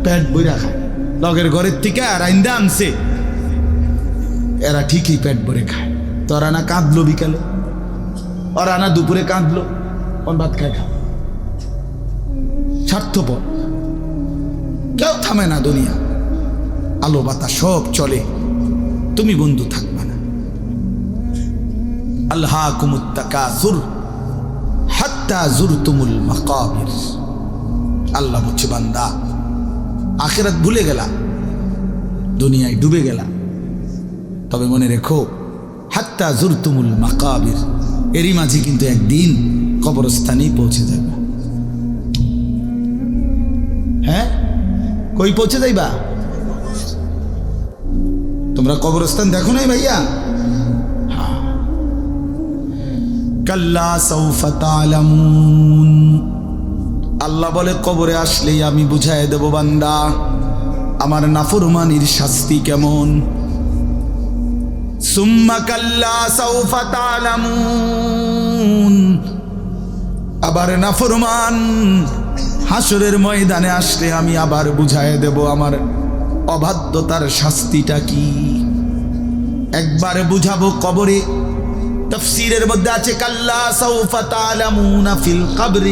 পেট বইরা খায়। লগের ঘরের থেকে আর আইন্দা আনছে, এরা ঠিকই পেট ভরে খায়। তোরা না কাঁদলো বিকালে, ওরা না দুপুরে কাঁদলো, কোন ভাত খায় খা। স্বার্থপর, কেউ থামে না দুনিয়া। আলো বাতাস সব চলে, তুমি বন্ধু থাকবে না। আলহাকুমুত তাকাসুর হাত্তা জুরতুমুল মাকাবির। আল্লাহ বলছে বান্দা আখিরাত ভুলে গেলা, দুনিয়ায় ডুবে গেলা, তবে মনে রেখো হাত্তা জুরতুমুল মাকাবির, এরই মাঝে কিন্তু একদিন কবরস্থানেই পৌঁছে যাবে। হ্যাঁ, কই পৌঁছে যাইবা? তোমরা কবরস্থান দেখো নাই ভাইয়া? কাল্লা সাউফা তা'লামুন। আল্লাহ বলে কবরে আসলেই আমি বুঝাই দেব বান্দা আমার নাফরমানির শাস্তি কেমন। সুম্মা কাল্লা সাউফা তা'লামুন। আবার নাফরমান হাসরের ময়দানে আসলে আমি আবার বুঝাই দেব আমার অবাধ্যতার শাস্তিটা কি। একবার বুঝাবো কবরে। তাফসীরের মধ্যে আছে কাল্লা সাউফা তা'লামুনা ফিল কবরি।